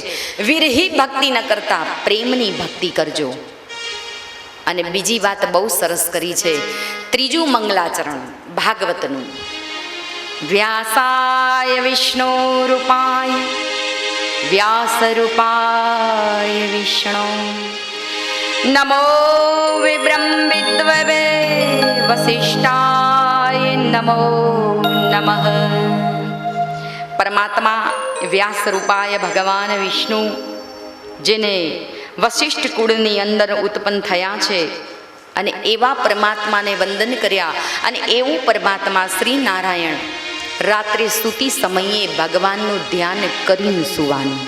વિરહી ભક્તિ ન કરતા પ્રેમની ભક્તિ કરજો. અને બીજી વાત બહુ સરસ કરી છે. 3જું મંગલાચરણ ભાગવતનું. વ્યાસાય વિષ્ણુ રૂપાય, વ્યાસ રૂપાય વિષ્ણુ, નમો વિબ્રહ્મવિદ્વવે વસિષ્ઠાય નમો નમઃ. પરમાત્મા વ્યાસ રૂપાય ભગવાન વિષ્ણુ, જેને વશિષ્ઠ કુળની અંદર ઉત્પન્ન થયા છે, અને એવા પરમાત્માને વંદન કર્યા. અને એવું પરમાત્મા શ્રી નારાયણ રાત્રે સૂતી સમયે ભગવાનનું ધ્યાન કરીને સુવાનું.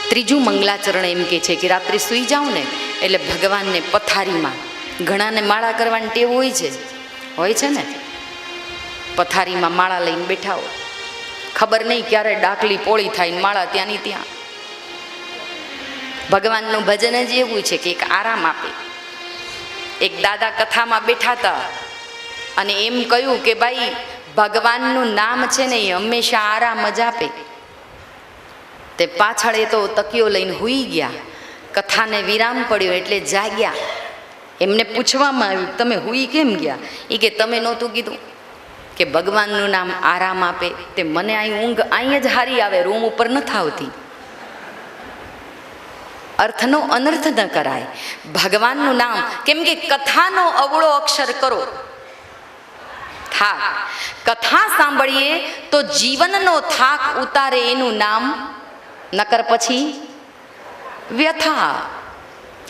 3જું મંગલાચરણ એમ કે છે કે રાત્રે સૂઈ જાઓ ને એટલે ભગવાનને પથારીમાં, ઘણાને માળા કરવાની ટેવ હોય છે ને, પથારીમાં માળા લઈને બેઠા હોય. ખબર નહીં ક્યારે ડાકલી પોળી થાય ને માળા ત્યાંની ત્યાં. ભગવાનનું ભજન જ એવું છે કે એક આરામ આપે. એક દાદા કથામાં બેઠા હતા અને એમ કહ્યું કે ભાઈ ભગવાનનું નામ છે ને એ હંમેશા આરામ જ આપે. તે પાછળ એ તો તકિયો લઈને સૂઈ ગયા. કથાને વિરામ પડ્યો એટલે જાગ્યા. એમને પૂછવામાં આવ્યું તમે સૂઈ કેમ ગયા? એ કે તમે નહોતું કીધું કે ભગવાનનું નામ આરામ આપે? તે મને અહીં ઊંઘ અહીં જ હારી આવે, રૂમ ઉપર નથી આવતી. અર્થનો અનર્થ ન કરાય. ભગવાનનું નામ, કેમ કે કથાનો અવળો અક્ષર કરો થાક. કથા સાંભળીએ તો જીવનનો થાક ઉતારે એનું નામ, નકર પછી વ્યથા.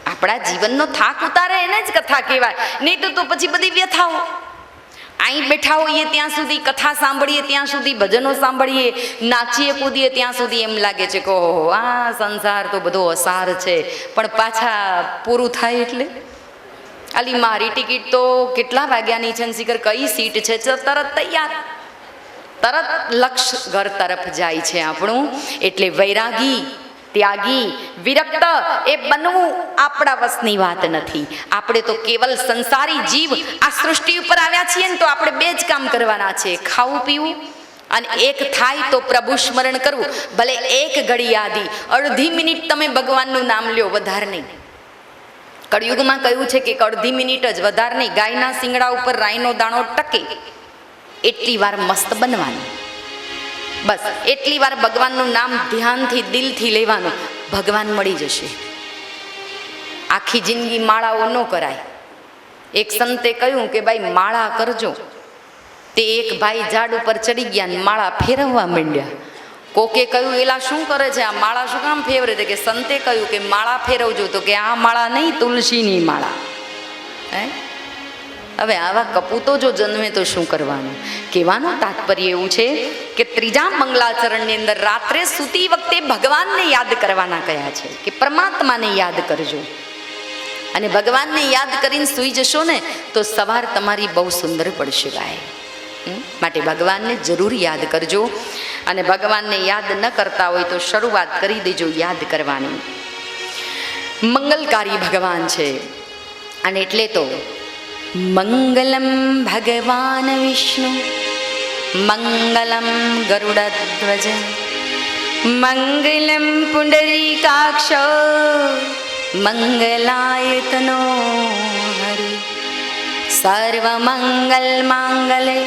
આપણા જીવનનો થાક ઉતારે એને જ કથા કહેવાય. નહીં તો પછી બધી વ્યથાઓ. અહીં બેઠા હોઈએ ત્યાં સુધી, કથા સાંભળીએ ત્યાં સુધી, ભજનો સાંભળીએ, નાચીએ કૂદીએ ત્યાં સુધી એમ લાગે છે કે ઓહો આ સંસાર તો બધો અસાર છે. પણ પાછા પૂરું થાય એટલે અલી મારી ટિકિટ તો કેટલા વાગ્યાની છે, શિખર કઈ સીટ છે, તરત તૈયાર, તરત લક્ષ્ય ઘર તરફ જાય છે આપણું. એટલે વૈરાગી, ત્યાગી, વિરક્ત એ બનવું આપણા વશની વાત નથી. આપણે તો કેવલ સંસારી જીવ આ સૃષ્ટિ ઉપર આવ્યા છીએ ને તો આપણે 2 જ કામ કરવાના છે, ખાવું પીવું, અને એક થાય તો પ્રભુ સ્મરણ કરવું. ભલે 1 ઘડી આદિ અડધી મિનિટ તમે ભગવાનનું નામ લ્યો, વધારે નહીં. કળિયુગમાં કહ્યું છે કે 1/2 મિનિટ જ, વધારે નહીં. ગાયના શિંગડા ઉપર રાઈનો દાણો ટકે એટલી વાર મસ્ત બનવાનું. બસ એટલી વાર ભગવાનનું નામ ધ્યાનથી, દિલથી લેવાનું, ભગવાન મળી જશે. આખી જિંદગી માળાઓ ન કરાય. એક સંતે કહ્યું કે ભાઈ માળા કરજો. તે એક ભાઈ ઝાડ ઉપર ચડી ગયા ને માળા ફેરવવા માંડ્યા. કોકે કહ્યું એલા શું કરે છે, આ માળા શું કામ ફેરવે છે? કે સંતે કહ્યું કે માળા ફેરવજો. તો કે આ માળા નહીં, તુલસીની માળા. હવે આવા કપૂતો જો જન્મે તો શું કરવાનું? કહેવાનું તાત્પર્ય એવું છે કે 3જા મંગલાચરણની અંદર રાત્રે સૂતી વખતે ભગવાનને યાદ કરવાના કયા છે કે પરમાત્માને યાદ કરજો. અને ભગવાનને યાદ કરીને સૂઈ જશો ને તો સવાર તમારી બહુ સુંદર પડશે ભાઈ. માટે ભગવાનને જરૂર યાદ કરજો. અને ભગવાનને યાદ ન કરતા હોય તો શરૂઆત કરી દેજો યાદ કરવાની. મંગલકારી ભગવાન છે. અને એટલે તો મંગલમ ભગવાન વિષ્ણુ, મંગલમ ગરુડધ્વજ, મંગલમ પુંડરીકાક્ષ, મંગલાયતનો હરિ. સર્વમંગલ માંગલે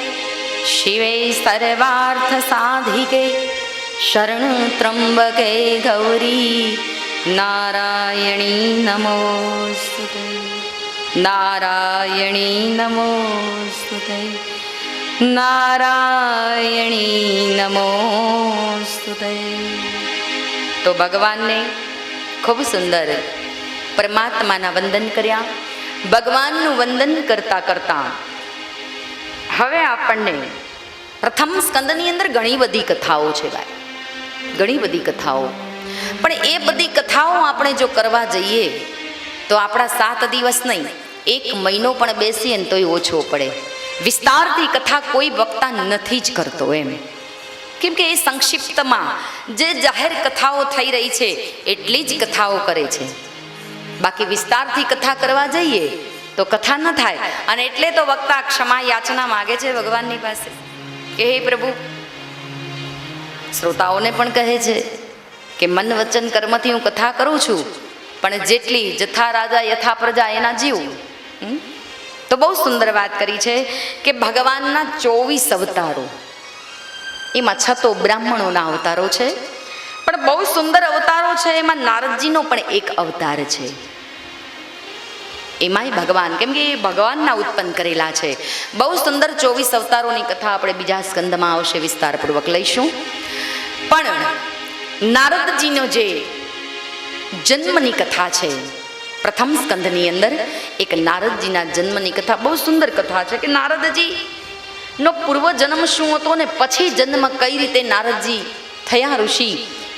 શિવે સર્વાર્થ સાધિકે શરણ ત્રંબકે ગૌરી નારાયણી નમોસ્તુતે નારાયણી નમોસ્તુતે નારાયણી નમોસ્તુતે. તો ભગવાનને ખૂબ સુંદર પરમાત્માના વંદન કર્યા. ભગવાનનું વંદન કરતા કરતા હવે આપણને પ્રથમ સ્કંદની અંદર ઘણી બધી કથાઓ છે ભાઈ, ઘણી બધી કથાઓ. પણ એ બધી કથાઓ આપણે જો કરવા જઈએ તો આપણા 7 દિવસ નહીં, 1 મહિનો પણ બેસીએ ને તોય ઓછો પડે. વિસ્તારથી કથા કોઈ વક્તા નથી જ કરતો એમ, કેમ કે એ સંક્ષિપ્તમાં જે જાહેર કથાઓ થઈ રહી છે એટલી જ કથાઓ કરે છે. બાકી વિસ્તારથી કથા કરવા જઈએ તો કથા ન થાય. અને એટલે તો વક્તા ક્ષમા યાચના માગે છે ભગવાનની પાસે કે હે પ્રભુ, શ્રોતાઓને પણ કહે છે કે મન વચન કર્મથી હું કથા કરું છું, પણ જેટલી જથા રાજા યથા પ્રજા એના જીવ. તો બહુ સુંદર વાત કરી છે કે ભગવાનના 24 અવતારો, એમાં 6 તો બ્રાહ્મણોના અવતારો છે, પણ બહુ સુંદર અવતારો છે. એમાં નારદજીનો પણ એક અવતાર છે. એમાંય ભગવાન, કેમ કે એ ભગવાનના ઉત્પન્ન કરેલા છે. બહુ સુંદર 24 અવતારોની કથા આપણે બીજા સ્કંદમાં આવશે, વિસ્તારપૂર્વક લઈશું. પણ નારદજીનો જે જન્મની કથા છે પ્રથમ સ્કંદની અંદર, એક નારદજીના જન્મની કથા બહુ સુંદર કથા છે કે નારદજી નો પૂર્વ જન્મ શું હતો ને પછી જન્મ કઈ રીતે નારદજી થયા ઋષિ,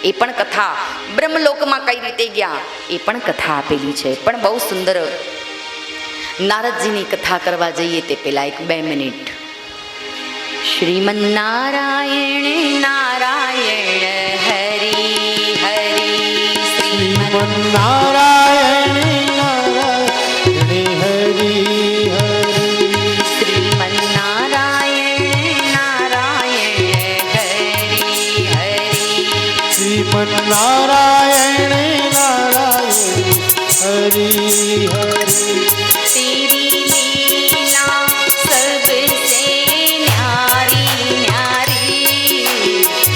એ પણ કથા. બ્રહ્મલોકમાં કઈ રીતે ગયા એ પણ કથા આપેલી છે. પણ બહુ સુંદર નારદજીની કથા કરવા જઈએ તે પહેલા 1-2 મિનિટ. શ્રીમન્નારાયણ નારાયણ હરિ હરિ, નારાયણ નારાયણ હરિ હરિ, શ્રીમન્નારાયણ નારાયણ હરિ હરિ, શ્રીમન્નારાયણ નારાયણ હરિ હરિ. तेरी लीला सबसे न्यारी न्यारी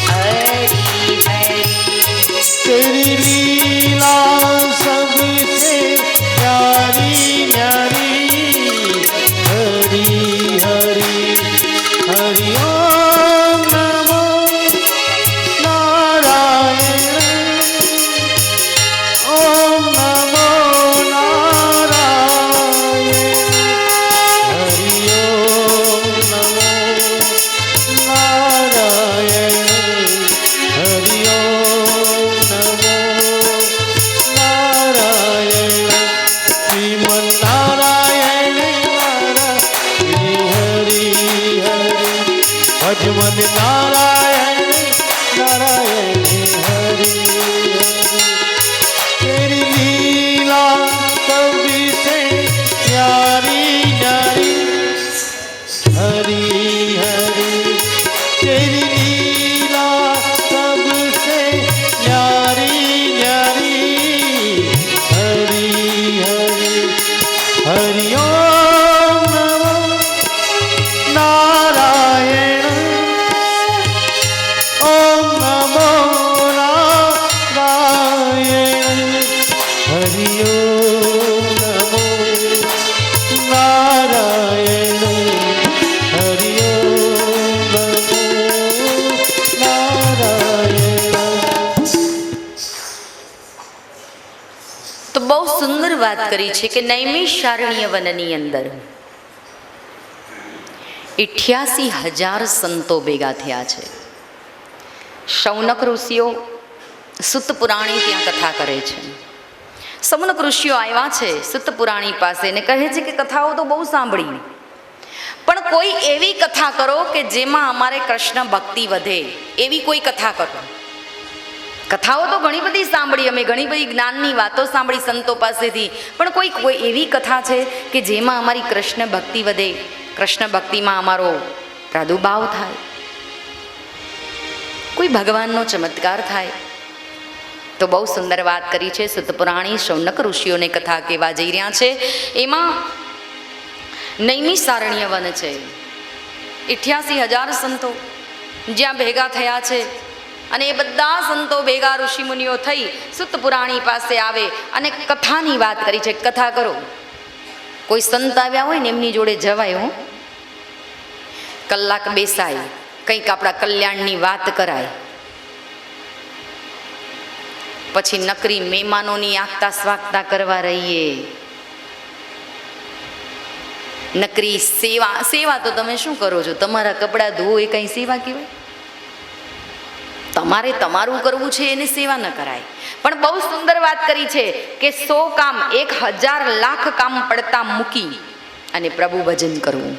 हरि हरि, तेरी लीला सबसे प्यारी न्यारी हरि हरि. हरि ओम नमो नारायण, ओम नमो नारायण. हरि ओम नमो नारायण, हरि ओम नमो नारायण. श्रीमन्नारायण नारायण हरि हरि, भजमन नारायण नारायण हरि हरि. तेरी लीला सबसे प्यारी न्यारी हरि हरि, तेरी लीला सबसे न्यारी न्यारी हरि हरि. हरि ओम नमो नारायण, ओम नमो नारायण. हरि ओम नमो नारायण, हरि ओम नमो नारायण. તો બહુ સુંદર વાત કરી છે કે નૈમિષારણ્ય વનની અંદર 88,000 સંતો ભેગા થયા છે. શૌનક ઋષિઓ, સુત પુરાણી ત્યાં કથા કરે છે. શૌનક ઋષિઓ આવ્યા છે સુત પુરાણી પાસે ને કહે છે કે કથાઓ તો બહુ સાંભળી, પણ કોઈ એવી કથા કરો કે જેમાં અમારે કૃષ્ણ ભક્તિ વધે, એવી કોઈ કથા કરો. કથાઓ તો ઘણી બધી સાંભળી, અમે ઘણી બધી જ્ઞાનની વાતો સાંભળી સંતો પાસેથી, પણ કોઈ એવી કથા છે કે જેમાં અમારી કૃષ્ણ ભક્તિ વધે, કૃષ્ણ ભક્તિમાં અમારો પ્રાદુર્ભાવ થાય, કોઈ ભગવાનનો ચમત્કાર થાય. તો બહુ સુંદર વાત કરી છે સુત પુરાણી. શૌનક ઋષિઓને કથા કહેવા જઈ રહ્યા છે. એમાં નૈમિષારણ્ય વન છે. 88,000 સંતો જ્યાં ભેગા થયા છે. અને એ બધા સંતો ભેગા ઋષિમુનિઓ થઈ સુત પુરાણી પાસે આવે અને કથાની વાત કરી છે. કથા કરો. કોઈ સંત આવ્યા હોય ને એમની જોડે જવાય હો, કલાક બેસાય, કંઈક આપણા કલ્યાણની વાત કરાય. પછી નકરી મહેમાનોની આગતા સ્વાગતા કરવા રહીએ. નકરી સેવા. સેવા તો તમે શું કરો છો? તમારા કપડાં ધોવો એ કઈ સેવા કહેવાય? તમારે તમારું કરવું છે એને સેવા ન કરાય. પણ બહુ સુંદર વાત કરી છે કે 100 કામ 1000 લાખ કામ પડતા મૂકી અને પ્રભુ ભજન કરવું.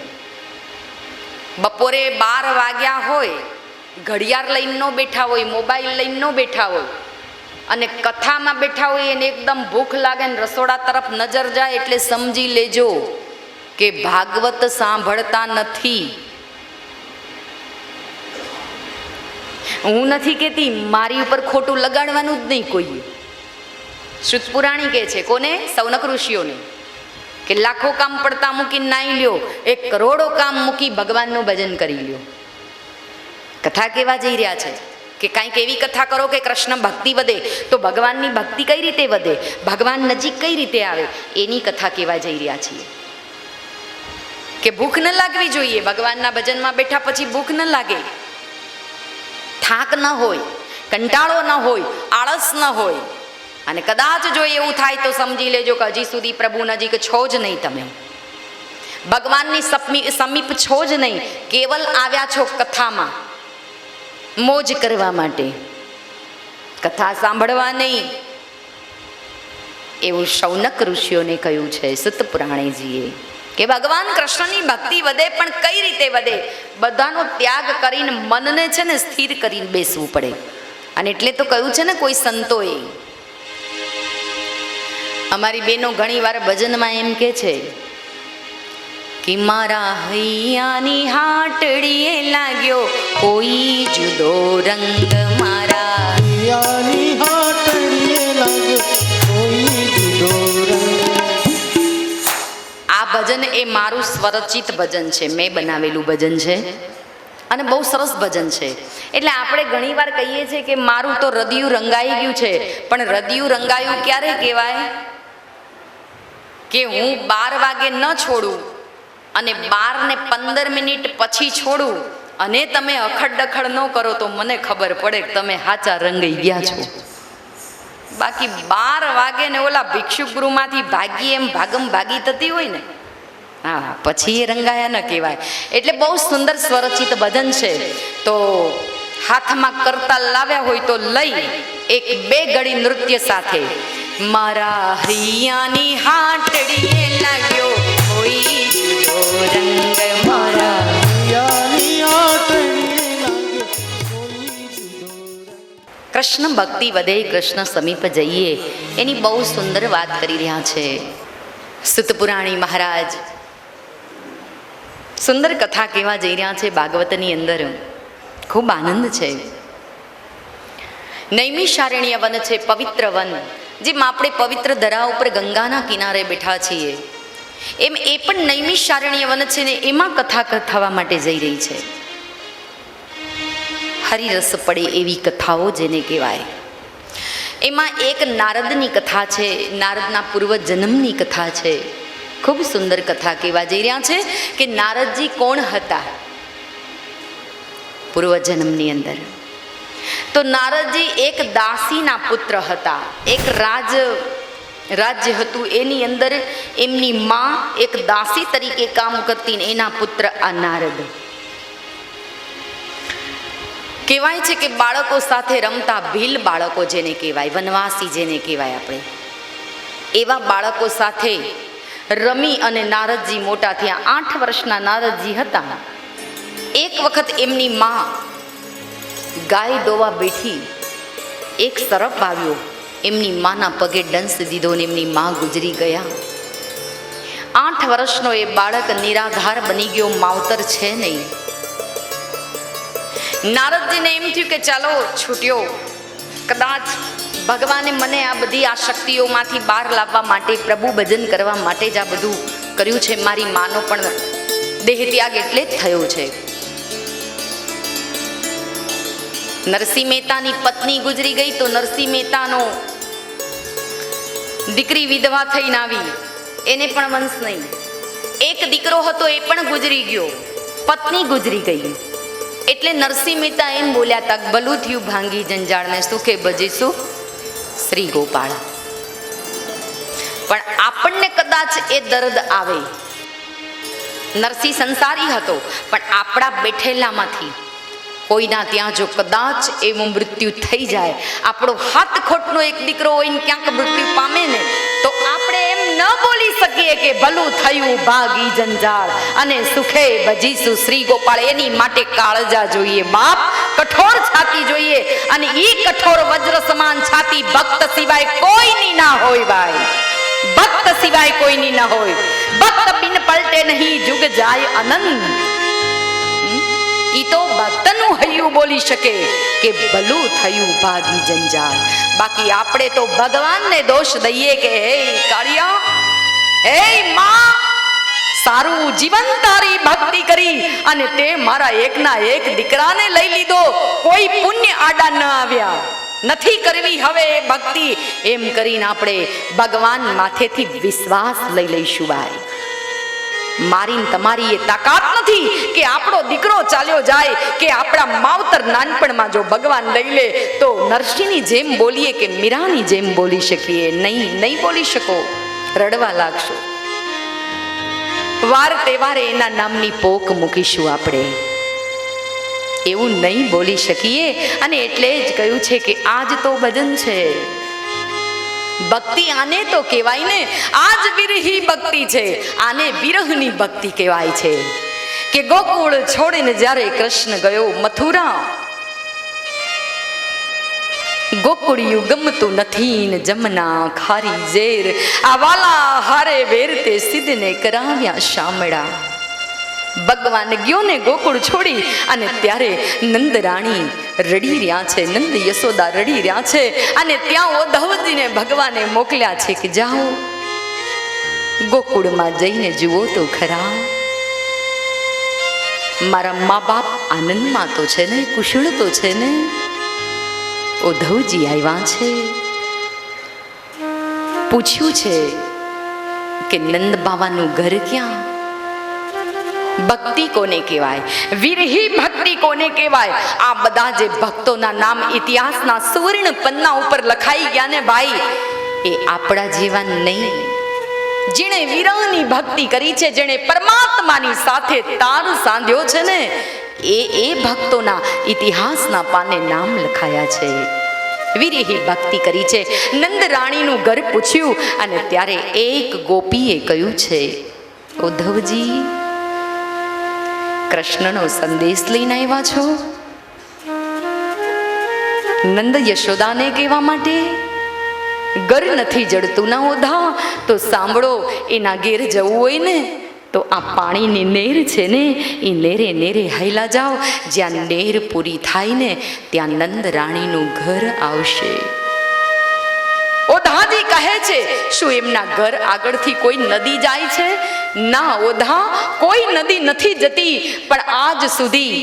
બપોરે 12 વાગ્યા હોય, ઘડિયાળ લઈને ન બેઠા હોય, મોબાઈલ લઈને ન બેઠા હોય અને કથામાં બેઠા હોય અને એકદમ ભૂખ લાગે ને રસોડા તરફ નજર જાય એટલે સમજી લેજો કે ભાગવત સાંભળતા નથી. હું નથી કહેતી, મારી ઉપર ખોટું લગાડવાનું જ નહીં કોઈ. શ્રુત પુરાણી કહે છે કોને? સૌનક ઋષિઓને કે લાખો કામ પડતા મૂકીને નાઈ લ્યો, 1 કરોડો કામ મૂકી ભગવાનનું ભજન કરી લ્યો. કથા કેવા જઈ રહ્યા છે કે કાંઈક એવી કથા કરો કે કૃષ્ણ ભક્તિ વધે. તો ભગવાનની ભક્તિ કઈ રીતે વધે, ભગવાન નજીક કઈ રીતે આવે, એની કથા કેવા જઈ રહ્યા છીએ. કે ભૂખ ન લાગવી જોઈએ. ભગવાનના ભજનમાં બેઠા પછી ભૂખ ન લાગે, થાક ન હોય, કંટાળો ન હોય, આળસ ન હોય. અને કદાચ જો એવું થાય તો સમજી લેજો કે હજી સુધી પ્રભુ નજીક છો જ નહીં, તમે ભગવાનની સમીપ છો જ નહીં. કેવલ આવ્યા છો કથામાં મોજ કરવા માટે, કથા સાંભળવા નહીં. એવું શૌનક ઋષિઓને કહ્યું છે સુત પુરાણીજીએ કે ભગવાન કૃષ્ણની ભક્તિ વધે પણ કઈ રીતે વધે? બધાનો ત્યાગ કરીને મનને છે ને સ્થિર કરીને બેસવું પડે. અને એટલે તો કહ્યું છે ને કોઈ સંતોએ. અમારી બહેનો ઘણી વાર ભજનમાં એમ કે છે કે મારા હૈયાની હાટડીએ લાગ્યો કોઈ જુદો રંગ, મારા હૈયાની હાટડીએ લાગ્યો કોઈ જુદો રંગ. આ ભજન એ મારું સ્વરચિત ભજન છે, મેં બનાવેલું ભજન છે અને બહુ સરસ ભજન છે. એટલે આપણે ઘણીવાર કહીએ છીએ કે મારું તો હૃદયું રંગાઈ ગયું છે, પણ હૃદયું રંગાયું ક્યારે કહેવાય? કે હું 12 વાગે ન છોડું અને 12 ને 15 મિનિટ પછી છોડું અને તમે અખડ ડખડ ન કરો તો મને ખબર પડે કે તમે હાચા રંગાઈ ગયા છો. બાકી 12 વાગે ને ઓલા ભિક્ષુક ગૃહમાંથી ભાગી એમ ભાગમ ભાગી થતી હોય ને, હા, પછી એ રંગાયા ન કહેવાય. એટલે બહુ સુંદર સ્વરચિત ભજન છે. તો હાથમાં કરતાલ લાવ્યા હોય તો લઈ 1-2 ઘડી નૃત્ય સાથે મારા હૈયાની હાટડીએ લાગ્યો કોઈ જુદો રંગ, મારા હૈયાની હાટડીએ લાગ્યો કોઈ જુદો રંગ. કૃષ્ણ ભક્તિ વધે, કૃષ્ણ સમીપ જઈએ, એની બહુ સુંદર વાત કરી રહ્યા છે સુત પુરાણી મહારાજ. સુંદર કથા કેવા જઈ રહ્યા છે ભાગવતની અંદર, ખૂબ આનંદ છે. નૈમિષારણ્ય વન છે, પવિત્ર વન. જેમ આપણે પવિત્ર દરા ઉપર ગંગાના કિનારે બેઠા છીએ એમ એ પણ નૈમિષારણ્ય વન છે ને એમાં કથા થવા માટે જઈ રહી છે. હરિરસ પડે એવી કથાઓ જેને કહેવાય. એમાં એક નારદની કથા છે, નારદના પૂર્વ જન્મની કથા છે. ખૂબ સુંદર કથા કહેવા જઈ રહ્યા છે કે નારદજી કોણ હતા પૂર્વ જન્મની અંદર. તો નારદજી એક દાસીના પુત્ર હતા. એક રાજ્ય હતું, એની અંદર એમની માં એક દાસી તરીકે કામ કરતી ને એના પુત્ર આ નારદ. કહેવાય છે કે બાળકો સાથે રમતા ભીલ બાળકો જેને કહેવાય, વનવાસી જેને કહેવાય આપણે, એવા બાળકો સાથે રમી અને નારદજી મોટા થયા. 8 વર્ષના નારદજી હતા. એક વખત એમની માં ગાય દોવા બેઠી, એક સર્પ આવ્યો, એમની માના પગે ડંસ દીધો ને એમની માં ગુજરી ગયા. 8 વર્ષનો એ બાળક નિરાધાર બની ગયો, માવતર છે નહીં. નારદજીને એમ થયું કે ચાલો છૂટ્યો, કદાચ ભગવાને મને આ બધી આ શક્તિઓમાંથી બહાર લાવવા માટે, પ્રભુ ભજન કરવા માટે જ આ બધું કર્યું છે. મારી માનો પણ દેહ ત્યાગ એટલે જ થયો છે. નરસિંહ મહેતાની પત્ની ગુજરી ગઈ તો નરસિંહ મહેતાનો દીકરી વિધવા થઈને આવી, એને પણ વંશ નહીં. એક દીકરો હતો એ પણ ગુજરી ગયો, પત્ની ગુજરી ગઈ. એટલે નરસિંહ મહેતા એમ બોલ્યા તા, ભલું થયું ભાંગી જંજાળને સુખે ભજીશું શ્રી ગોપાળ. પણ આપણને કદાચ એ દર્દ આવે. નરસિંહ સંસારી હતો, પણ આપણા બેઠેલામાંથી કોઈના ત્યાં જો કદાચ એવું મૃત્યુ થઈ જાય, આપણો હાથ ખોટનો એક દીકરો હોય ને ક્યાંક મૃત્યુ પામે ને, તો આપણે એમ ન બોલી શકીએ કે ભલું થયું ભાગી જંજાળ અને સુખે ભજીશું શ્રી ગોપાળ. એની માટે કાળજા જોઈએ બાપ, કઠોર છાતી જોઈએ. અને ઈ કઠોર વજ્ર સમાન છાતી ભક્ત સિવાય કોઈની ના હોય ભાઈ, ભક્ત સિવાય કોઈની ના હોય. ભક્ત બિન પલટે નહીં જુગ જાય અનંત. ઈ તો ભક્તનું હૈયું બોલી શકે કે ભલું થયું ભાગી જંજાળ. બાકી આપણે તો ભગવાનને દોષ દઈએ કે હે કાળિયા, હે માં, સારું જીવન તારી ભક્તિ કરી અને તે મારા એકના એક દીકરાને લઈ લીધો, કોઈ પુણ્ય આડા ન આવ્યા, નથી કરવી હવે એ ભક્તિ. એમ કરીને આપણે ભગવાન માથેથી વિશ્વાસ લઈ લઈશું ભાઈ. મારી તમારી એ તાકાત નથી કે આપણો દીકરો ચાલ્યો જાય કે આપણા માવતર નાનપણમાં જો ભગવાન લઈ લે તો નરસિંહની જેમ બોલીએ કે મીરાની જેમ બોલી શકીએ. નહીં બોલી શકો, રડવા લાગશો. વાર તહેવારે એના નામની પોક મૂકીશું આપણે, એવું નહીં બોલી શકીએ. અને એટલે જ કહ્યું છે કે આજ તો ભજન છે, ભક્તિ આને તો કહેવાય ને. આજ વિરહી ભક્તિ છે, આને વિરહની ભક્તિ કહેવાય છે. કે ગોકુળ છોડીને જ્યારે કૃષ્ણ ગયો મથુરા, ગોકુળિયું ગમતું નથી ને જમના ખારી ઝેર, આ વાલા હારે વેર તે સિદ્ધને કરાવ્યા શામળા. ભગવાન ગયો ને ગોકુળ છોડી અને ત્યારે નંદ રાણી રડી રહ્યા છે, નંદ યશોદા રડી રહ્યા છે. અને ત્યાં ઉદ્ધવજીને ભગવાને મોકલ્યા છે કે જાઓ ગોકુળમાં જઈને જુઓ તો ખરા, મારા મા બાપ આનંદમાં તો છે ને, કુશળ તો છે ને. ઉદ્ધવજી આવ્યા છે, પૂછ્યું છે કે નંદ બાવાનું ઘર ક્યાં? ભક્તિ કોને કહેવાય, વિરહી ભક્તિ કોને કહેવાય? આ બધા જે ભક્તોના નામ ઇતિહાસના સુવર્ણ પન્ના ઉપર લખાઈ ગયા ને ભાઈ, એ આપણા જેવા નહીં. જેણે વિરહની ભક્તિ કરી છે, જેણે પરમાત્માની સાથે તાર સાંધ્યો છે ને, એ ભક્તોના ઇતિહાસના પાને નામ લખાયા છે. વિરહી ભક્તિ કરી છે. નંદ રાણીનું ઘર પૂછ્યું અને ત્યારે એક ગોપીએ કહ્યું છે, ઉદ્ધવજી કૃષ્ણનો સંદેશ લઈને આવ્યા છો નંદ યશોદાને કહેવા માટે? ઘર નથી જડતું ના ઓધા તો સાંભળો, એના ઘેર જવું હોય ને તો આ પાણીની નેર છે ને, એ નેરે નેરે હાઈલા જાઓ. જ્યાં નેર પૂરી થાય ને ત્યાં નંદ રાણીનું ઘર આવશે. ઓધાજી કહે છે, શું એમના ઘર આગળથી કોઈ નદી જાય છે? ના ઓધા, કોઈ નદી નથી જતી. પણ આજ સુધી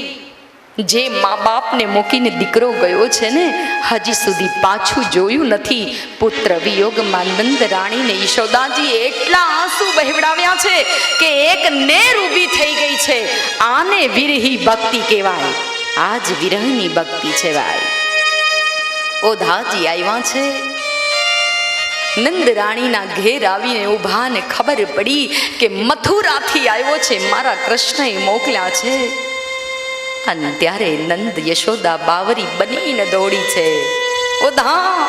જે મા બાપને મૂકીને દીકરો ગયો છે ને, હજી સુધી પાછું જોયું નથી. પુત્ર વિયોગમાં નંદ રાણીને યશોદાજીએ એટલા આંસુ વહેવડાવ્યા છે કે એક નેર ઊભી થઈ ગઈ છે. આને વિરહી ભક્તિ કહેવાય. આજ વિરહની ભક્તિ છે ભાઈ. ઓધાજી આવ્યા છે, નંદ રાણીના ઘેર આવીને ઊભા ને ખબર પડી કે મથુરાથી આવ્યો છે, મારા કૃષ્ણએ મોકલ્યા છે. અને ત્યારે નંદ યશોદા બાવરી બનીને દોડી છે. ઓધા,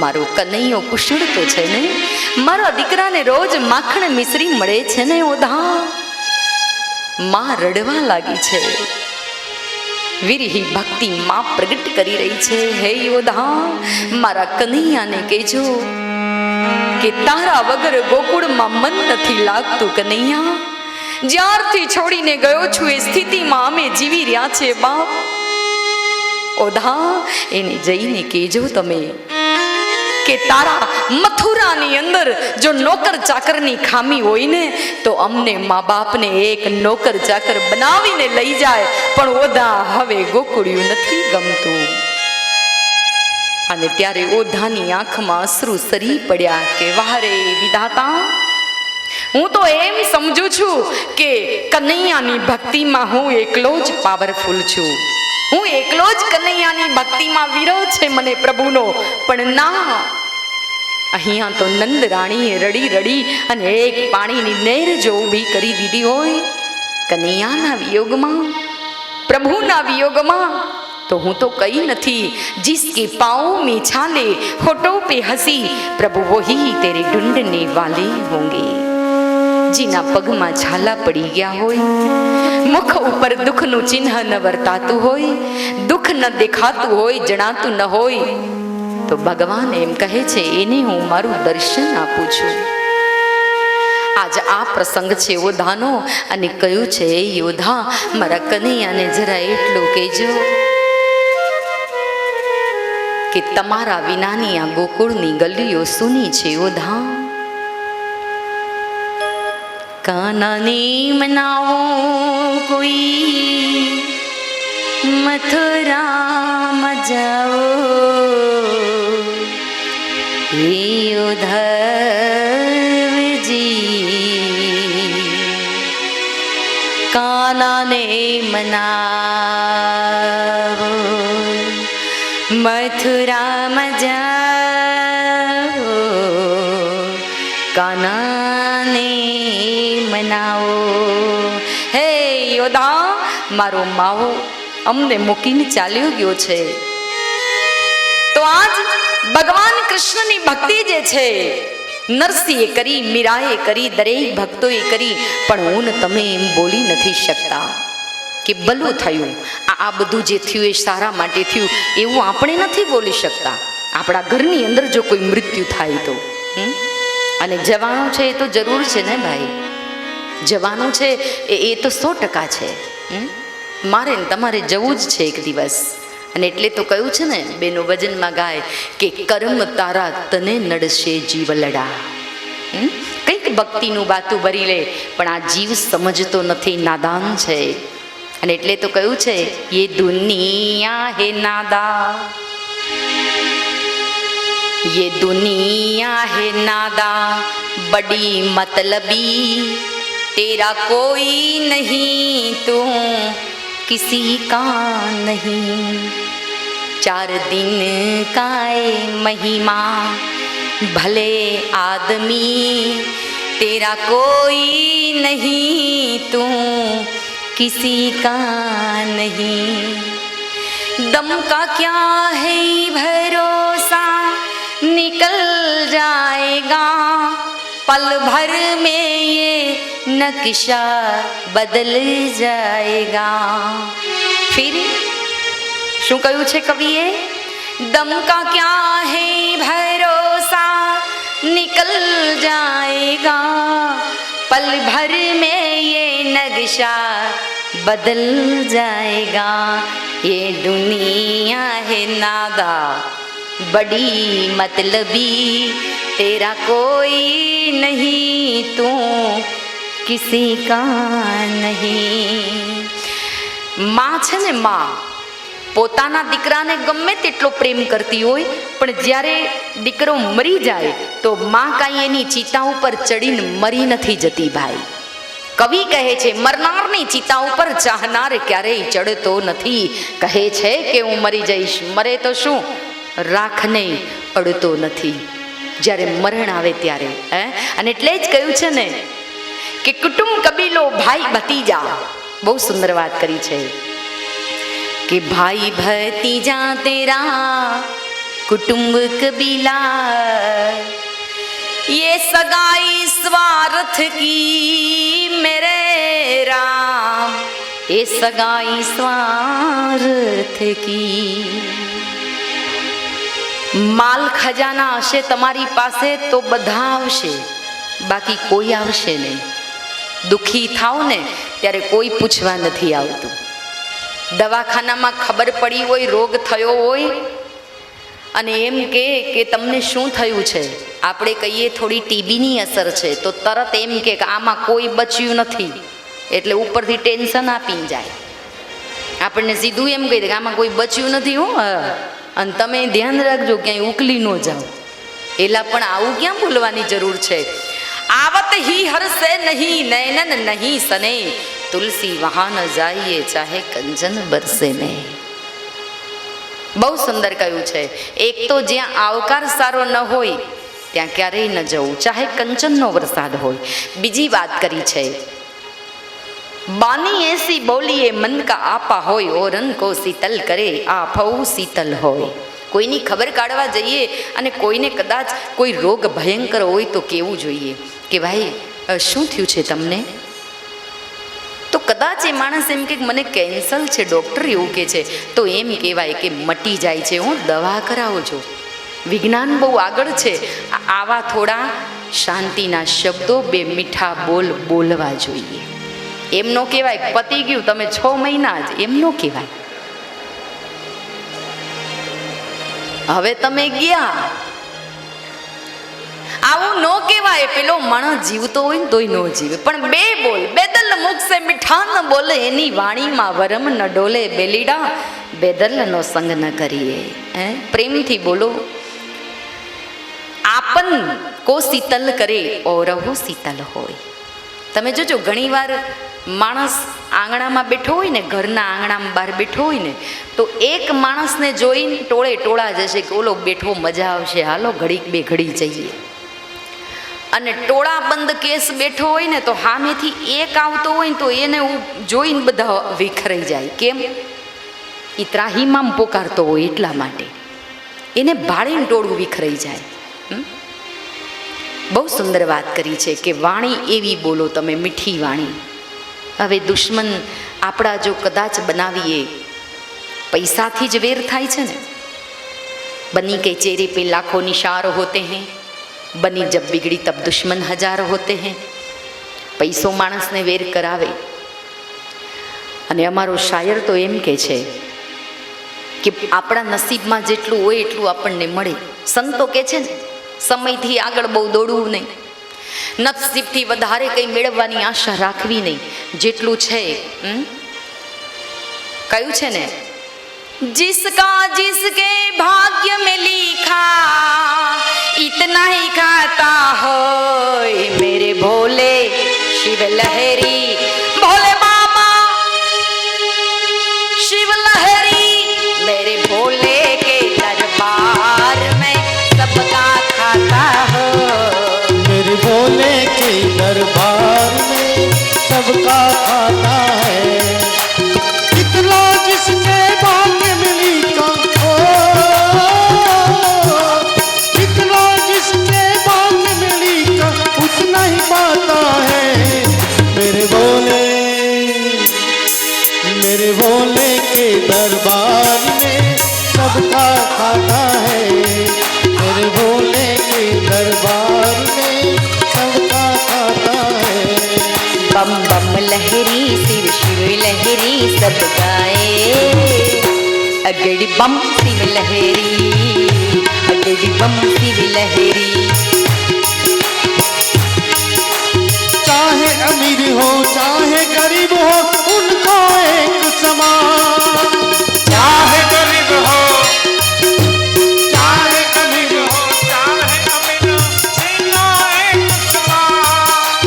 મારો કનૈયો કુશળ તો છે ને, મારા દીકરાને રોજ માખણ મિશ્રી મળે છે ને. ઓધા, માં રડવા લાગી છે. વિરહી ભક્તિ માં પ્રગટ કરી રહી છે. હે યોધા, મારા કનૈયાને કહેજો કે તારા વગર ગોકુળમાં મન નથી લાગતું. કનૈયા, જ્યારથી છોડીને ગયો છું એ સ્થિતિમાં અમે જીવી રહ્યા છે બાપ. ઓધા, એને જઈને કહેજો તમે કે તારા મથુરાની અંદર જો નોકર ચાકરની ખામી હોય ને તો અમને મા બાપને એક નોકર ચાકર બનાવીને લઈ જાય, પણ ઓધા હવે ગોકુળિયું નથી ગમતું. અને ત્યારે ઓધાની આંખમાં અશ્રુ સરી પડ્યા કે વાહ રે વિધાતા, હું તો એમ સમજુ છું કે કનૈયાની ભક્તિમાં હું એકલો જ પાવરફુલ છું, હું એકલો જ કનૈયાની ભક્તિમાં વિરહ છે મને પ્રભુનો. પણ ના, અહીંયા તો નંદ રાણીએ રડી રડી અને એક પાણીની નહેર જો ઊભી કરી દીધી હોય કનૈયાના વિયોગમાં, પ્રભુના વિયોગમાં. तो हूँ तो कई नहीं, जिसके पाँव में छाले होठों पे हंसी, प्रभु वही तेरे ढूंढने वाले होंगे. जीना पग में छाला पड़ी गया होय, मुख ऊपर दुख नु चिन्ह न वर्तातु होय, दुख न देखातु होय, जणातु न होय, तो भगवान एम कहे छे एने हूँ मारू दर्शन आपू छूं. आज आ प्रसंग छे योधानो अने कह्युं छे योधा मारा कनैयाने जरा एटलुं कहेजो कि तमारा विनानी आ गोकुळनी गलीओ सूनी छे योधा. कानाने मनावो कोई मथुरा में जाओ, हे योधव जी कानाने मनावो मथुरा में जाओ, कानाने मनाओ. हे योधा, मारो माવો અમને મૂકીને ચાલ્યો ગયો છે, તો આજ ભગવાન કૃષ્ણની ભક્તિ જે છે નરસિંહે કરી, મીરાએ કરી, દરેક ભક્તોએ કરી, પણ હું ને તમે એમ બોલી નથી શકતા કે ભલું થયું, આ બધું જે થયું એ સારા માટે થયું એવું આપણે નથી બોલી શકતા. આપણા ઘરની અંદર જો કોઈ મૃત્યુ થાય તો અને જવાનું છે એ તો જરૂર છે ને ભાઈ, જવાનું છે એ તો 100% છે. મારે ને તમારે જવું જ છે એક દિવસ. અને એટલે તો કહ્યું છે ને બેનો ભજનમાં ગાય કે કર્મ તારા તને નડશે જીવલડા. કંઈક ભક્તિનું બાતું ભરી લે, પણ આ જીવ સમજતો નથી, નાદાન છે. અને એટલે તો કહ્યું છે ये दुनिया है नादा, ये दुनिया है नादा बड़ी मतलबी, तेरा कोई नहीं तू किसी का नहीं, 4 दिन का महिमा भले आदमी, तेरा कोई नहीं तू किसी का नहीं, दम का क्या है भरोसा निकल जाएगा, पल भर में ये नक्शा बदल जाएगा. फिर શું કહ્યું છે કવિએ? દમ કા ક્યા હૈ ભરોસા નિકલ જાએગા, पल भर में ये नक्शा बदल जाएगा, ये दुनिया है नादा बड़ी मतलबी, तेरा कोई नहीं तू किसी का नहीं. માં છે ને માં પોતાના દીકરાને ગમે તેટલો પ્રેમ કરતી હોય, પણ જ્યારે દીકરો મરી જાય તો માં કાંઈ એની ચિતા ઉપર ચડીને મરી નથી જતી ભાઈ. કવિ કહે છે મરનારની ચિતા ઉપર ચાહનાર ક્યારેય ચડતો નથી. કહે છે કે હું મરી જઈશ, મરે તો શું, રાખને અડતો નથી જ્યારે મરણ આવે ત્યારે. અને એટલે જ કહ્યું છે ને કે કુટુંબ કબીલો ભાઈ ભતીજા. બહુ સુંદર વાત કરી છે कि भाई भतीजा तेरा कुटुंब कबीला, ये सगाई स्वार्थ की मेरे राम, ये सगाई स्वार्थ की. माल खजाना हशे તમારી પાસે તો બધા આવશે, બાકી કોઈ આવશે નહીં. દુખી થાવ ને ત્યારે કોઈ પૂછવા નથી આવતું. દવાખાનામાં ખબર પડી હોય, રોગ થયો હોય અને એમ કે તમને શું થયું છે, આપણે કહીએ થોડી ટીબીની અસર છે તો તરત એમ કે આમાં કોઈ બચ્યું નથી, એટલે ઉપરથી ટેન્શન આપીને જાય. આપણને સીધું એમ કહી દે કે આમાં કોઈ બચ્યું નથી હો, અને તમે ધ્યાન રાખજો ક્યાંય ઉકલી ન જાઓ. એલા પણ આવું ક્યાં બોલવાની જરૂર છે? આવત હી હરસે નહીં નૈનન નહીં સને, તુલસી વહાં ન જાઈએ ચાહે કંચન બરસે ને. બહુ સુંદર કહ્યું છે. એક તો જ્યાં આવકાર સારો ન હોય ત્યાં ક્યારેય ન જવું, ચાહે કંચનનો વરસાદ હોય. બીજી વાત કરી છે, બાની એસી બોલીએ મન કા આપા હોય, ઓરન કો શીતલ કરે આફઉ શીતલ હોય. કોઈની ખબર કાઢવા જઈએ અને કોઈને કદાચ કોઈ રોગ ભયંકર હોય તો કેવું જોઈએ કે ભાઈ શું થયું છે તમને? તો કદાચ એ માણસ એમ કે મને કેન્સર છે, ડૉક્ટર એવું કહે છે, તો એમ કહેવાય કે મટી જાય છે, હું દવા કરાવો છો. વિજ્ઞાન બહુ આગળ છે. આવા થોડા શાંતિના શબ્દો, બે મીઠા બોલ બોલવા જોઈએ. એમ નો કહેવાય પતી ગયું તમે 6 મહિના જ, એમ નો કહેવાય. હવે તમે ગયા, આવું ન કહેવાય. પેલો માણસ જીવતો હોય ને તોય ન જીવે. પણ બે બોલ, બેદલ મુખ સે મીઠા ન બોલે, એની વાણીમાં વરમ ન ડોલે, બેલીડા બેદલ નો સંગ ન કરીએ. પ્રેમથી બોલો. આપન કો શીતલ કરે ઓરહુ શીતલ હોય. તમે જોજો ઘણીવાર માણસ આંગણામાં બેઠો હોય ને, ઘરના આંગણામાં બહાર બેઠો હોય ને, તો એક માણસને જોઈને ટોળે ટોળા જશે કે ઓલો બેઠો મજા આવશે, હાલો ઘડીક બે ઘડી જઈએ. અને ટોળા બંધ કેસ બેઠો હોય ને તો સામેથી એક આવતો હોય ને તો એને જોઈને બધા વિખરાઈ જાય. કેમ? એ ત્રાહીમામ પોકારતો હોય એટલા માટે એને ભાળીને ટોળું વિખરાઈ જાય. બહુ સુંદર વાત કરી છે કે વાણી એવી બોલો તમે, મીઠી વાણી. હવે દુશ્મન આપણા જો કદાચ બનાવીએ, પૈસાથી જ વેર થાય છે ને. બની કે ચહેરે पे लाखों निशार होते हैं, बनी जब बिगड़ी तब दुश्मन हजार होते हैं. પૈસો માણસને વેર કરાવે. અને અમારો શાયર તો એમ કે છે કે આપણા નસીબમાં જેટલું હોય એટલું આપણને મળે. સંતો કે છે ને, સમયથી આગળ બહુ દોડવું નહીં, નસીબથી વધારે કંઈ મેળવવાની આશા રાખવી નહીં. જેટલું છે કયું છે ને, जिसका जिसके भाग्य में लिखा इतना ही खाता हो मेरे भोले शिव लहरी, भोले बाबा शिव लहरी, मेरे भोले के दरबार में सबका खाता हो, मेरे भोले के दरबार में सबका खाता है. इतना जिसके भाग्य में लिखा हो, इतना जिसके भाग्य में लिखा उतना ही पाता है. मेरे भोले के दरबार में सबका खाता है. मेरे भोले के दरबार में सबका खाता है. बम बम लहरी शिव शिव लहरी सब गाए, अगड़ी बम शिव लहरी, अगड़ी बम शिव लहरी. चाहे अमीर हो चाहे गरीब हो उनको एक समान, चाहे गरीब हो चाहे अमीर हो, चाहे अमीर सीना एक समान,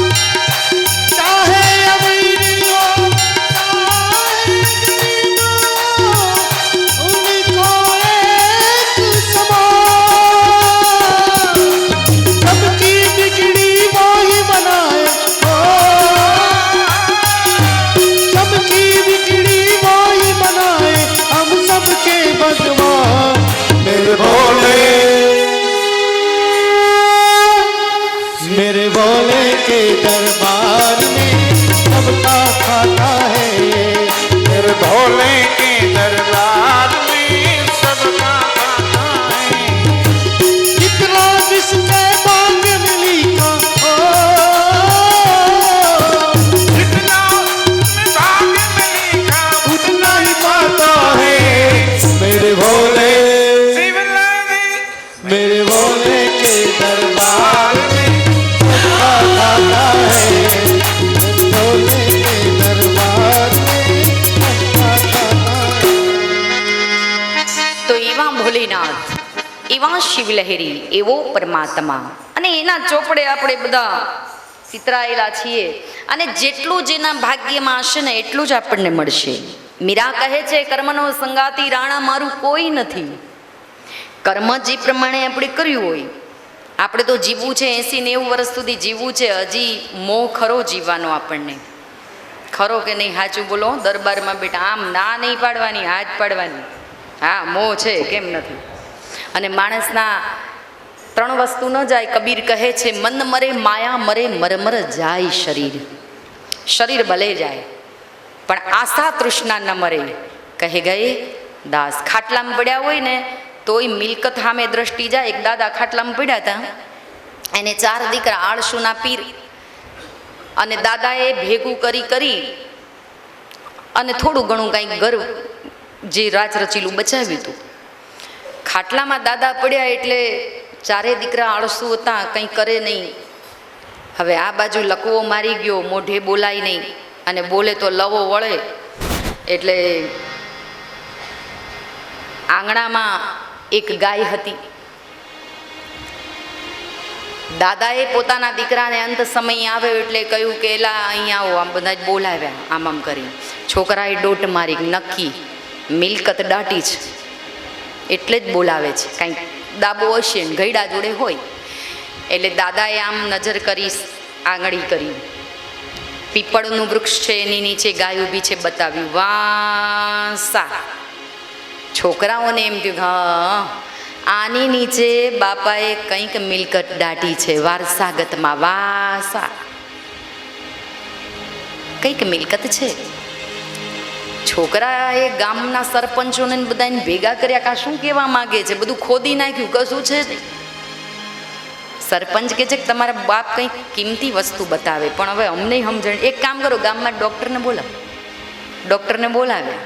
चाहे अमीर हो चाहे गरीब हो उनको एक समान. सबकी बिगड़ी वो ही बनाए, सबकी बिगड़ी वो ही बनाए, हम सबके भगवान. मेरे भोले के दरबार में सबका खाता है. मेरे भोले के दरबार में सबका खाता है. इतना जिसके भाग्य में लिखा हो, जितना भाग्य में लिखा उतना ही पाता है. मेरे भोले शिव लहरी, શિવ લહેરી એવો પરમાત્મા. અને એના ચોપડે આપણે બધા ચિતરાયેલા છીએ અને જેટલું જેના ભાગ્યમાં હશે ને એટલું જ આપણને મળશે. મીરા કહે છે કર્મનો સંગાતી રાણા મારું કોઈ નથી. કર્મ જે પ્રમાણે આપણે કર્યું હોય, આપણે તો જીવવું છે 80-90 વર્ષ સુધી જીવવું છે. હજી મોહ ખરો જીવવાનો આપણને, ખરો કે નહીં? સાચું બોલો. દરબારમાં બેટા આમ ના નહીં પાડવાની, હાથ પાડવાની. હા, મોહ છે, કેમ નથી? અને માણસના 3 વસ્તુ ન જાય. કબીર કહે છે મન મરે માયા મરે મરમર જાય શરીર. શરીર ભલે જાય પણ આશા તૃષ્ણા ન મરે. કહે ગયે દાસ. ખાટલામાં પડ્યા હોય ને તોય મિલકત સામે દ્રષ્ટિ જાય. એક દાદા ખાટલામાં પડ્યા હતા, એને 4 દીકરા, આળસુના પીર. અને દાદાએ ભેગું કરી અને થોડું ઘણું કાંઈક ઘર જે રાજ રચીલું બચાવ્યું હતું. ખાટલામાં દાદા પડ્યા એટલે 4 દીકરા આળસુ હતા, કંઈ કરે નહીં. હવે આ બાજુ લકવો મારી ગયો, મોઢે બોલાય નહીં, અને બોલે તો લવો વળે. એટલે આંગણામાં એક ગાય હતી. દાદાએ પોતાના દીકરાને અંત સમય આવ્યો એટલે કહ્યું કે એલા અહીંયા આવો. આમ બધા જ બોલાવ્યા, આમ કરી. છોકરાએ ડોટ મારી, નક્કી મિલકત દાટી છે એટલે જ બોલાવે છે, કાંઈક દાબો હશે ને ગયડા જોડે હોય. એટલે દાદાએ આમ નજર કરી, આંગળી કરી. પીપળનું વૃક્ષ છે એની નીચે ગાય ઊભી છે, બતાવ્યું વાસા. છોકરાઓને એમ થયું હા આની નીચે બાપાએ કંઈક મિલકત દાટી છે વારસાગતમાં. વાસા કંઈક મિલકત છે. છોકરાએ ગામના સરપંચોને બધાને ભેગા કર્યા. કા શું કહેવા માગે છે? બધું ખોદી નાખ્યું, કશું છે નહીં. સરપંચ કહે છે કે તમારા બાપ કંઈક કિંમતી વસ્તુ બતાવે, પણ હવે અમને સમજણ. એક કામ કરો, ગામમાં ડૉક્ટરને બોલાવો. ડૉક્ટરને બોલાવ્યા.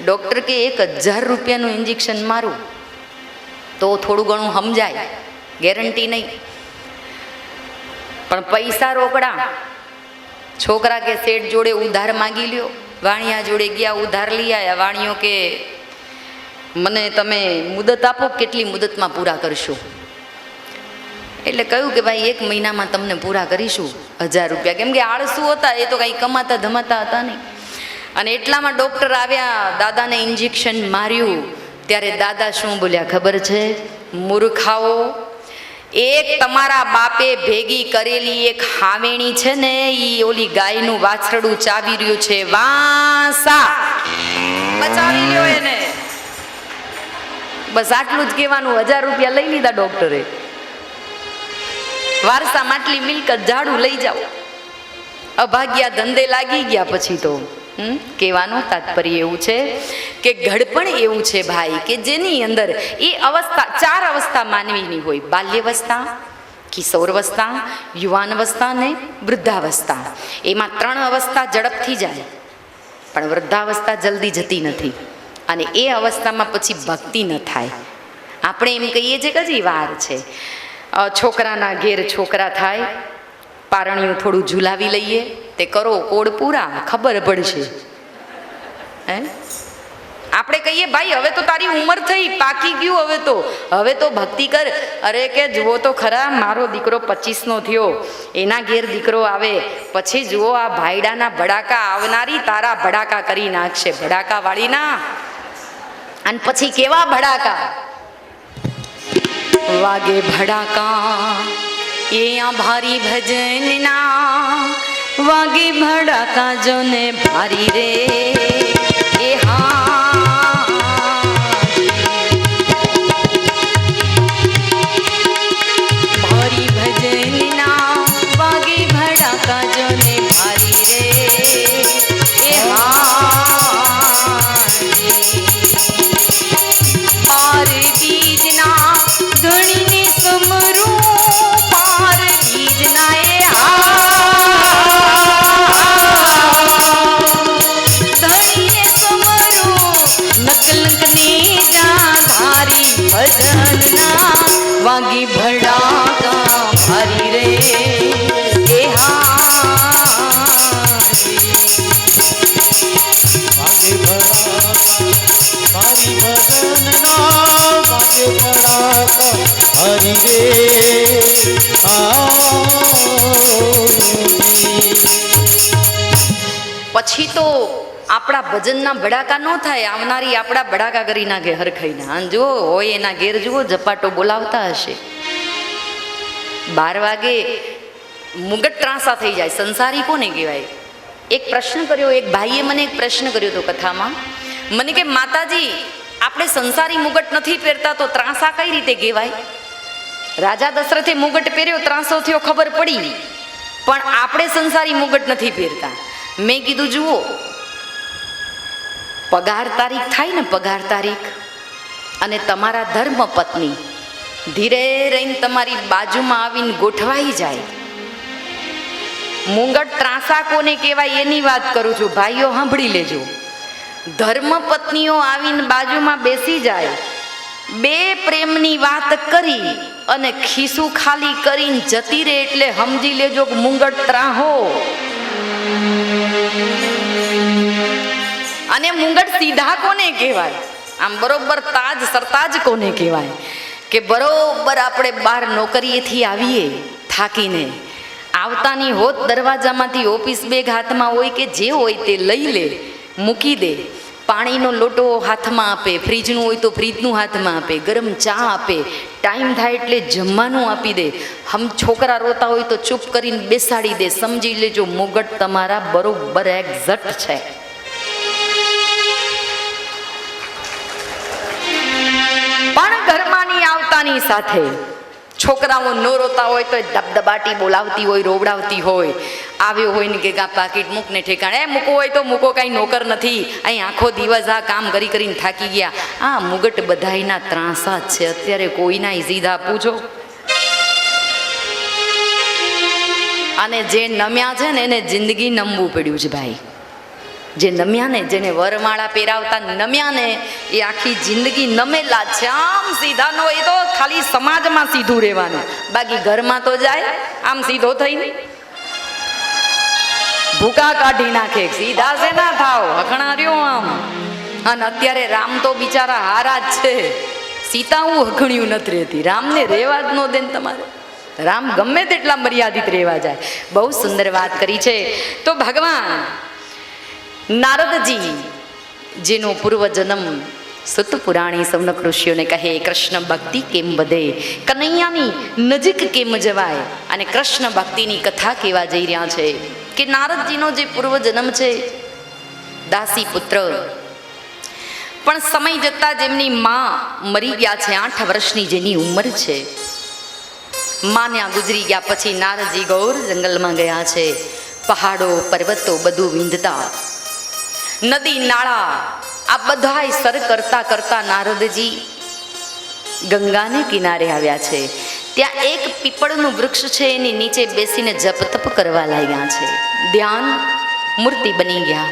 ડૉક્ટર કે 1000 રૂપિયાનું ઇન્જેક્શન મારું તો થોડું ઘણું સમજાય, ગેરંટી નહીં. પણ પૈસા રોકડા. છોકરા કે શેઠ જોડે ઉધાર માગી લ્યો. વાણિયા જોડે ગયા, ઉધાર લઈ આવ્યા. વાણિયો કે મને તમે મુદત આપો, કેટલી મુદતમાં પૂરા કરશો? એટલે કહ્યું કે ભાઈ 1 મહિનામાં તમને પૂરા કરીશું 1000 રૂપિયા. કેમ કે આળસુ હતા, એ તો કંઈ કમાતા ધમાતા હતા નહીં. અને એટલામાં ડૉક્ટર આવ્યા, દાદાને ઇન્જેક્શન માર્યું. ત્યારે દાદા શું બોલ્યા ખબર છે? મૂર્ખાઓ, એક તમારા બાપે ભેગી કરેલી એક હાવેણી છે ને, એ ઓલી ગાયનું વાછરડું ચાવી રહ્યું છે. વાસા બચાવી લ્યો એને. બસ આટલું જ કહેવાનું. 1000 રૂપિયા લઈ લીધા ડૉક્ટરે. વારસા માટલી મિલકત ઝાડુ લઈ જાઓ. અભાગ્યા ધંધે લાગી ગયા પછી તો. કહેવાનું તાત્પર્ય એવું છે કે ઘડપણ એવું છે ભાઈ કે જેની અંદર એ અવસ્થા, 4 અવસ્થા માનવીની હોય. બાલ્યવસ્થા, કિશોરવસ્થા, યુવાનવસ્થા ને વૃદ્ધાવસ્થા. એમાં 3 અવસ્થા ઝડપથી જાય, પણ વૃદ્ધાવસ્થા જલ્દી જતી નથી. અને એ અવસ્થામાં પછી ભક્તિ ન થાય. આપણે એમ કહીએ છીએ કે હજી વાર છે. છોકરાના ઘેર છોકરા થાય, પારણિયું થોડું ઝુલાવી લઈએ, તે કરો કોડ પૂરા, ખબર પડશે. હે આપણે કહીએ ભાઈ હવે તો તારી ઉંમર થઈ, પાકી ગયું, હવે તો ભક્તિ કર. અરે કે જુઓ તો ખરા, મારો દીકરો 25નો થયો, એના ઘેર દીકરો આવે, પછી જુઓ આ ભાઈડાના ભડાકા આવનારી તારા ભડાકા કરી નાખશે. ભડાકા વાળી ના. અને પછી કેવા ભડાકા વાગે? ભડાકા એ ભારી ભજન ના વાગે, ભડાકા જોને ભારી રે. એ હા ભારી ભજન ના વાગે, ભડાકા જોને ભારી રે. એ હા પાર બીજના ધણીને સમરું, પાર બીજના એ હા ધણી મારી રે આવજી. પછી તો આપણા ભજનના ભડાકા ન થાય, આવનારી આપણા ભડાકા કરી નાખે હરખાઈને. હા જુઓ, હોય એના ઘેર જુઓ ઝપાટો બોલાવતા હશે. 12 વાગે મુગટ ત્રાંસા થઈ જાય. સંસારી કોને કહેવાય? એક પ્રશ્ન કર્યો, એક ભાઈએ મને એક પ્રશ્ન કર્યો હતો કથામાં. મને કે માતાજી, આપણે સંસારી મુગટ નથી પહેરતા તો ત્રાંસા કઈ રીતે કહેવાય? રાજા દશરથે મુગટ પહેર્યો, ત્રાંસો થયો, ખબર પડી, પણ આપણે સંસારી મુગટ નથી પહેરતા. મેં કીધું જુઓ, પગાર તારીખ થાય ને, પગાર તારીખ, અને તમારા ધર્મ પત્ની ધીરે રહીને તમારી બાજુમાં આવીને ગોઠવાઈ જાય. મુંગટ ત્રાંસા કોને કહેવાય એની વાત કરું છું ભાઈઓ, સાંભળી લેજો. ધર્મ પત્નીઓ આવીને બાજુમાં બેસી જાય, બે પ્રેમની વાત કરી અને ખિસ્સું ખાલી કરીને જતી રહે એટલે સમજી લેજો કે મુંગટ ત્રાહો. અને મુંગટ સીધા કોને કહેવાય? આમ બરોબર તાજ સરતાજ કોને કહેવાય? કે બરોબર આપણે બહાર નોકરીએથી આવીએ થાકીને, આવતાની હોત દરવાજામાંથી ઓફિસ બેગ હાથમાં હોય કે જે હોય તે લઈ લે, મૂકી દે, પાણીનો લોટો હાથમાં આપે, ફ્રીજનું હોય તો ફ્રીજનું હાથમાં આપે, ગરમ ચા આપે, ટાઈમ થાય એટલે જમવાનું આપી દે, છોકરા રોતા હોય તો ચૂપ કરીને બેસાડી દે. સમજી લેજો મુગટ તમારા બરોબર એક્ઝેક્ટ છે. પણ ઘરમાંની આવતાની સાથે છોકરાઓ નો રોતા હોય તો ધબધબાટી બોલાવતી હોય, રોવડાવતી હોય. આવ્યો હોય ને કે પાકીટ મૂકને ઠેકાણે, મૂકવું હોય તો મૂકો, કાંઈ નોકર નથી, અહીં આખો દિવસ આ કામ કરી કરીને થાકી ગયા. આ મુગટ બધાયના ત્રાંસા જ છે. અત્યારે કોઈના સીધા પૂછો. અને જે નમ્યા છે ને એને જિંદગી નમવું પડ્યું છે ભાઈ. જે નમ્યા ને, જેને વરમાળા પહેરાવતા નમ્યા ને, એ આખી જિંદગી નમેલા છે. આમ સીધા નો હોય તો ખાલી સમાજમાં સીધું રહેવાનું, બાકી ઘરમાં તો જાય આમ સીધો થઈને ભૂકા કાઢી નાખે. સીધા છે ના થાવ, હખણા રહ્યો આમ. અને અત્યારે રામ તો બિચારા હારા જ છે, સીતા હું હખણ્યું નથી રહેતી. રામને રહેવા જ ન દે ને તમારે. રામ ગમે તેટલા મર્યાદિત રહેવા જાય. બહુ સુંદર વાત કરી છે. તો ભગવાન નારદજી, જેનો પૂર્વજન્મ સુત પુરાણી સૌનક ઋષિઓને કહે, કૃષ્ણ ભક્તિ કેમ વધે, કનૈયાની નજીક કેમ જવાય, અને કૃષ્ણ ભક્તિની કથા કહેવા જઈ રહ્યા છે. કે નારદજીનો જે પૂર્વજન્મ છે દાસી પુત્ર, પણ સમય જતા જેમની માં મરી ગયા છે, 8 વર્ષની જેની ઉંમર છે, માં ત્યાં ગુજરી ગયા પછી નારદજી ગૌર જંગલમાં ગયા છે. પહાડો પર્વતો બધું વિંધતા, નદી નાળા આ બધાય સર કરતા કરતા નારદજી ગંગાને કિનારે આવ્યા છે. ત્યાં એક પીપળનું વૃક્ષ છે, એની નીચે બેસીને જપ તપ કરવા લાગ્યા છે. ધ્યાન મૂર્તિ બની ગયા.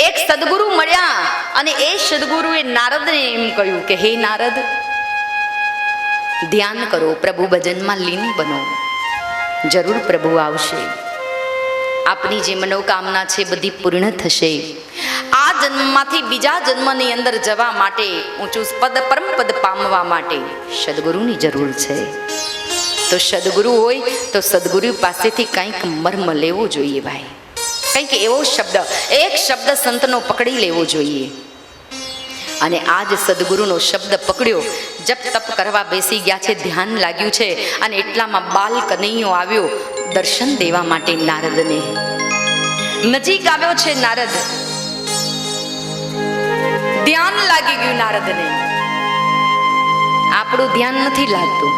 એક સદગુરુ મળ્યા અને એ સદગુરુએ નારદને એમ કહ્યું કે હે નારદ, ધ્યાન કરો, પ્રભુ ભજનમાં લીન બનો, જરૂર પ્રભુ આવશે. આપની જે મનોકામના છે બધી પૂર્ણ થશે. આ જન્મમાંથી બીજા જન્મની અંદર જવા માટે, ઊંચું પદ પરમ પદ પામવા માટે સદગુરુની જરૂર છે. તો સદગુરુ હોય તો સદગુરુ પાસેથી કંઈક મર્મ લેવો જોઈએ ભાઈ. કંઈક એવો શબ્દ, એક શબ્દ સંતનો પકડી લેવો જોઈએ. અને આજ સદગુરુનો શબ્દ પકડ્યો, જપ તપ કરવા બેસી ગયા છે, ધ્યાન લાગ્યું છે. અને એટલામાં બાલ કનૈયો આવ્યો દર્શન દેવા માટે નારદને. નજીક આવ્યો છે નારદ, ધ્યાન લાગી ગયું નારદને. આપણું ધ્યાન નથી લાગતું,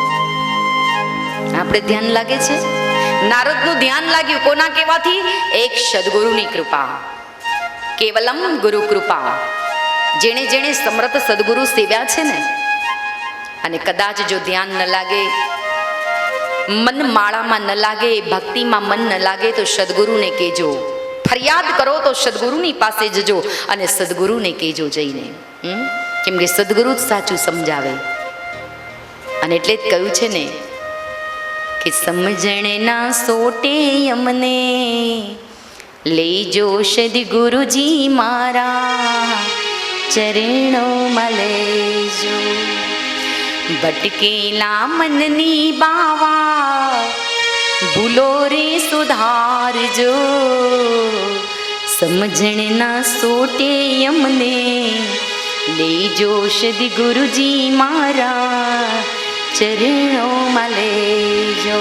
આપણે ધ્યાન લાગે છે. નારદનું ધ્યાન લાગ્યું કોના કહેવાથી? એક સદગુરુની કૃપા. કેવલમ ગુરુ કૃપા. જેણે જેણે સમર્થ સદગુરુ સેવ્યા છે ને, અને કદાચ જો ધ્યાન ન લાગે, મન માળામાં ન લાગે, ભક્તિમાં મન ન લાગે તો સદગુરુને કહેજો. ફરિયાદ કરો તો સદગુરુની પાસે જજો અને સદગુરુને કહેજો જઈને. કેમ કે સદગુરુ જ સાચું સમજાવે. અને એટલે જ કહ્યું છે ને કે સમજણ ના સોટે અમને લેજો સદગુરુજી મારા ચરણોમાં લેજો. भटकेला मननी बावा भूलो रे सुधारजो समझण ना सोटे यमने ले जो सद गुरुजी मारा चरणों में लेजो।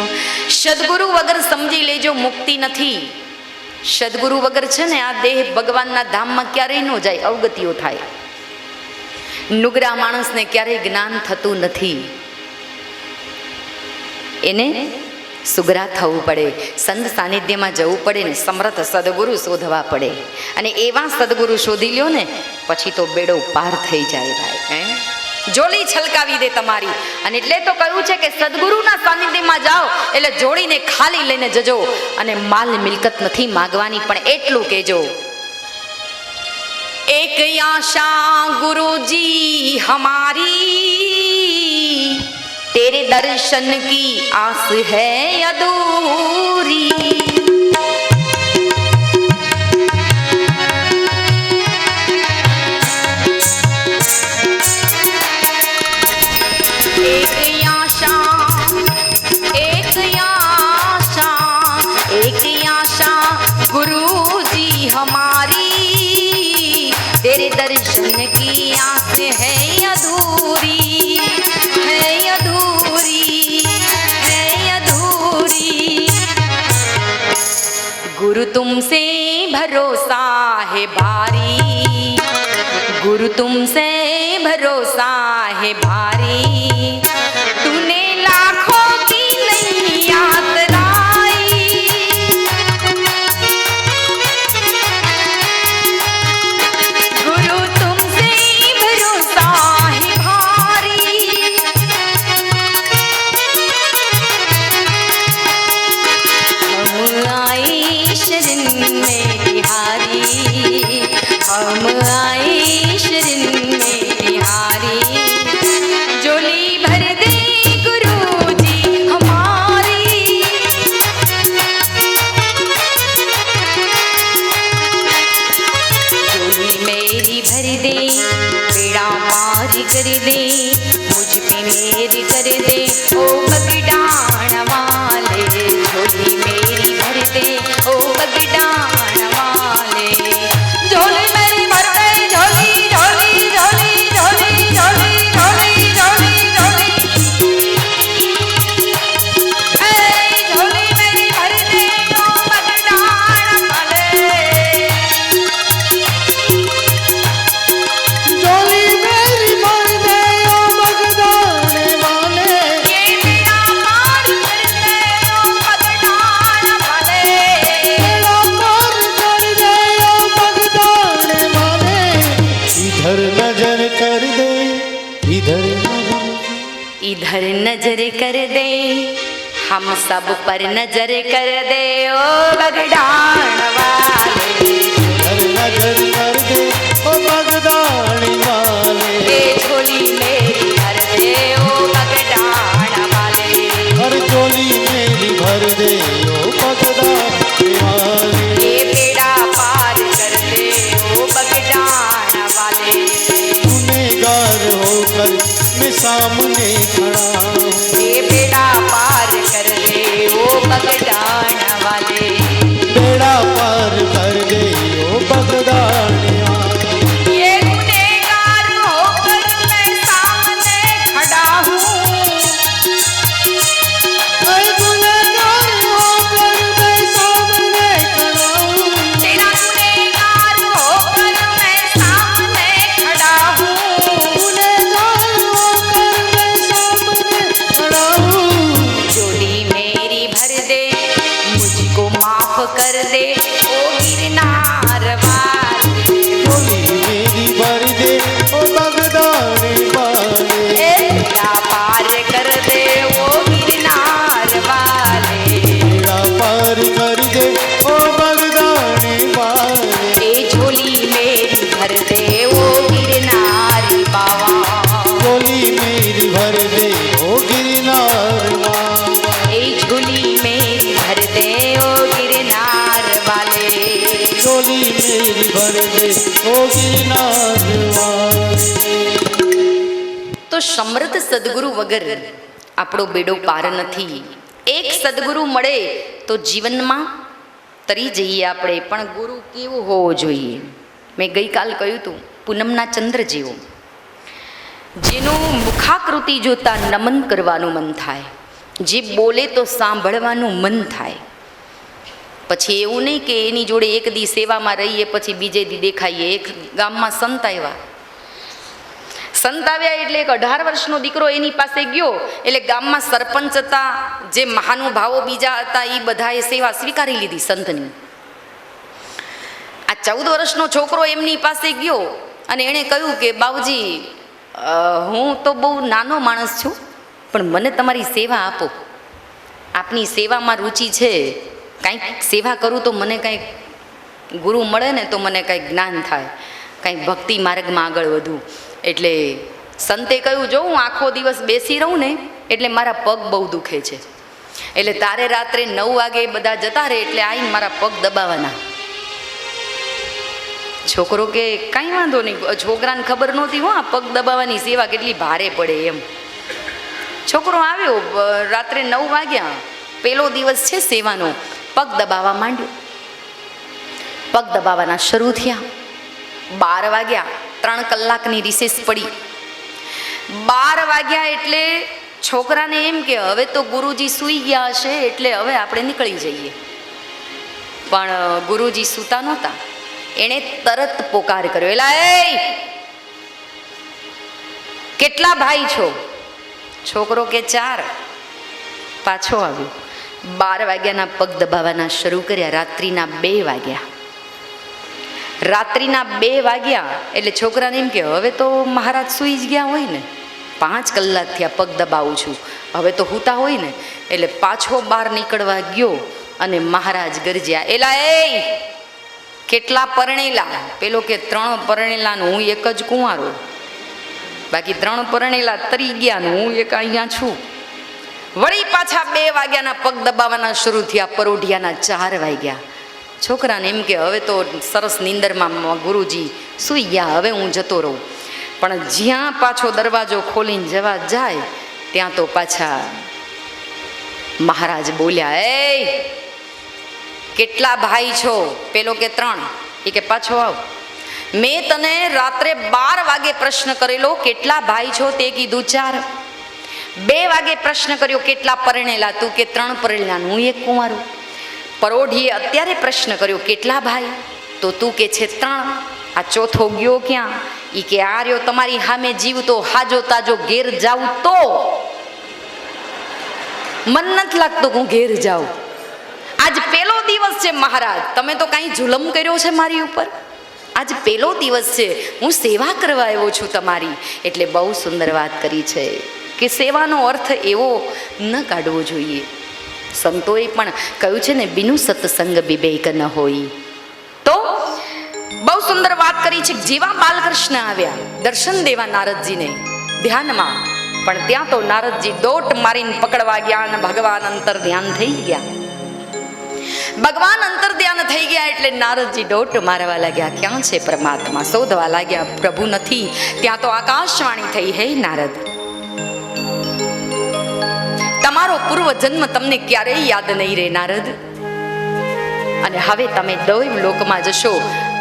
सदगुरु वगर समझी लेजो मुक्ति नहीं। सदगुरु वगर छे ने आ देह भगवान ना धाम में क्यारे न जाए, अवगतिओ थाय। नुगरा माणस ने क्यारे ज्ञान थतुं नथी, एने सुगरा थवुं पड़े, संत सानिध्य में जवुं पड़े ने समर्थ सदगुरु शोधवा पड़े अने एवा सदगुरु शोधी ल्यो ने पछी तो बेड़ो पार थई जाए भाई। जोड़ी छलकावी दे तमारी। अने એટલે તો કહ્યું છે કે સદગુરુના સાનિધ્યમાં જાઓ એટલે જોડીને ખાલી લઈને જજો અને માલ મિલકત નથી માગવાની, પણ એટલું કહેજો एक आशा गुरुजी हमारी तेरे दर्शन की आस है अधूरी। तेरे दर्शन की आस है अधूरी, है अधूरी, है अधूरी। गुरु तुमसे भरोसा है भारी, गुरु तुमसे भरोसा है भारी। तूने लाखों की नैया तराई, गुरु तुमसे भरोसा है भारी। हम आए शरण में तिहारी, हम आए शरण में तिहारी। झोली भर दे गुरुजी हमारी, झोली मेरी भर दे, बेड़ा पार कर दे, मुझ पे मेरी कर दे ओ बगडाण वाले। झोली मेरी भर दे ओ बगडाण वाले। झोली मेरी भर दे, झोली झोली झोली झोली झोली झोली झोली झोली। ए झोली मेरी भर दे ओ बगडाण वाले। झोली मेरी भर दे ओ बगदाने वाले। ये बेड़ा पार कर दे ओ बगडाण वाले। बेड़ा पार कर दे ओ बगदाने वाले। इधर नजर कर दे, इधर नजर, इधर नजर कर दे, हम सब पर नजर कर दे ओ बगडाण वाले। इधर नजर कर दे ओ बगदाने वाले। ए झोली मेरी भर दे ओ बगडाण वाले। हर झोली मेरी भर दे ओ बगदाने वाले। ये बेड़ा पार कर दे ओ बगडाण वाले। गुनहगार होकर मैं सामने खड़ा हूँ। ये बेड़ा पार कर दे ओ बगडाण वाले। बेड़ा पार कर दे ओ बगदाने वाले। ये गुनहगार होकर मैं सामने खड़ा हूँ। ऐ गुनहगार होकर मैं सामने खड़ा हूँ। तेरा गुनहगार होकर मैं सामने खड़ा हूँ। गुनहगार होकर मैं सामने खड़ा हूँ। झोली मेरी भर दे, मुझको माफ कर दे ओ गिरनार वाले। झोली मेरी भर दे ओ बगदाने वाले। ए बेड़ा पार कर दे ओ गिरनार वाले। बेड़ा पार कर दे ओ बगदाने वाले। ए झोली मेरी भर दे ओ गिरनार बाबा। झोली मेरी भर दे ओ गिरनार वाले। ए झोली मेरी भर दे ओ गिरनार वाले। झोली मेरी भर दे ओ गिरनार वाले। तो તો સમર્થ સદગુરુ વગર આપણો બેડો પાર નથી. એક સદગુરુ મળે તો જીવનમાં તરી જઈએ આપણે, પણ ગુરુ કેવો હોવો જોઈએ? મેં ગઈકાલ કહ્યું હતું, પૂનમના ચંદ્ર જેવો, જેનું મુખાકૃતિ જોતા નમન કરવાનું મન થાય, જે બોલે તો સાંભળવાનું મન થાય. પછી એવું નહીં કે એની જોડે એક દી સેવામાં રહીએ પછી બીજે દી દેખાઈએ. એક ગામમાં સંત આવ્યા એટલે એક 18 વર્ષનો દીકરો એની પાસે ગયો, એટલે ગામમાં સરપંચ હતા, જે મહાનુભાવો બીજા હતા, એ બધાએ સેવા સ્વીકારી લીધી સંતની. આ 14 વર્ષનો છોકરો એમની પાસે ગયો અને એણે કહ્યું કે બાબુજી, હું તો બહુ નાનો માણસ છું, પણ મને તમારી સેવા આપો. આપની સેવામાં રુચિ છે, કાંઈક સેવા કરું તો મને કાંઈક ગુરુ મળે ને તો મને કાંઈક જ્ઞાન થાય, કાંઈક ભક્તિ માર્ગમાં આગળ વધું. એટલે સંતે કહ્યું, જો હું આખો દિવસ બેસી રહું ને એટલે મારા પગ બહુ દુખે છે, એટલે તારે રાત્રે 9 વાગે બધા જતા રહે એટલે આવીને મારા પગ દબાવવાના. છોકરો કે કાંઈ વાંધો નહીં. છોકરાને ખબર નહોતી હો આ પગ દબાવવાની સેવા કેટલી ભારે પડે એમ. છોકરો આવ્યો, રાત્રે 9 વાગ્યા, પહેલો દિવસ છે સેવાનો. પગ દબાવવા માંડ્યો, પગ દબાવવાના શરૂ થયા. 12 વાગ્યા, 3 કલાકની રિસેસ પડી. 12 વાગ્યા એટલે છોકરાને એમ કે હવે તો ગુરુજી સૂઈ ગયા હશે એટલે હવે આપણે નીકળી જઈએ. પણ ગુરુજી સૂતા નહોતા. એણે તરત પોકાર કર્યો, એલા એ કેટલા ભાઈ છો? છોકરો કે 4. પાછો આવ્યો. 12 વાગ્યાના પગ દબાવવાના શરૂ કર્યા. રાત્રિના 2 વાગ્યા. રાત્રિના 2 વાગ્યા એટલે છોકરાને એમ કે હવે તો મહારાજ સૂઈ જ ગયા હોય ને, 5 કલાકથી આ પગ દબાવું છું, હવે તો સૂતા હોય ને. એટલે પાછો બહાર નીકળવા ગયો અને મહારાજ ગરજ્યા, એલા એ કેટલા પરણેલા? પેલો કે 3 પરણેલાનું હું એક જ કુંવારો, બાકી 3 પરણેલા તરી ગયા, હું એક અહીંયા છું. વળી પાછા 2 વાગ્યાના પગ દબાવવાના શરૂ થયા. પરોઢિયાના 4 વાગ્યા. છોકરાને એમ કે હવે તો સરસ નીંદરમાં ગુરુજી સૂઈ ગયા, હવે હું જતો રહું. પણ જ્યાં પાછો દરવાજો ખોલીને જવા જાય ત્યાં તો પાછા મહારાજ બોલ્યા, એ કેટલા ભાઈ છો? પેલો કે 3. એ કે પાછો આવ. મેં તને રાત્રે 12 વાગે પ્રશ્ન કરેલો કેટલા ભાઈ છો? તે કીધું 4. 2 વાગે પ્રશ્ન કર્યો કેટલા પરણેલા? તું કે 3 પરણેલા, હું એક કુંવારો. પરોઢીએ અત્યારે પ્રશ્ન કર્યો કેટલા ભાઈ? તો તું કે છે 3. આ ચોથો ગયો ક્યાં? એ કે આ રહ્યો તમારી સામે જીવતો, હાજો તાજો ઘેર જાઉં તો મન નથી લાગતું હું ઘેર જાઉં. આજ પહેલો દિવસ છે મહારાજ, તમે તો કાંઈ જુલમ કર્યો છે મારી ઉપર? આજ પહેલો દિવસ છે, હું સેવા કરવા આવ્યો છું તમારી. એટલે બહુ સુંદર વાત કરી છે કે સેવાનો અર્થ એવો ન કાઢવો જોઈએ. સંતોએ પણ કહ્યું છે ને, બિનુ સત્સંગ વિવેક ન હોય. તો બહુ સુંદર વાત કરી છે. જેવા બાલકૃષ્ણ આવ્યા દર્શન દેવા નારદજીને ધ્યાનમાં, પણ ત્યાં તો નારદજી દોટ મારીને પકડવા ગયા અને ભગવાન અંતર ધ્યાન થઈ ગયા. ભગવાન અંતર ધ્યાન થઈ ગયા એટલે નારદજી દોટ મારવા લાગ્યા. ક્યાં છે પરમાત્મા? શોધવા લાગ્યા. પ્રભુ નથી. ત્યાં તો આકાશવાણી થઈ, હે નારદ, તમારો પૂર્વ જન્મ તમને ક્યારેય યાદ નહીં રહે નારદ, અને હવે તમે દૈવ લોકમાં જશો,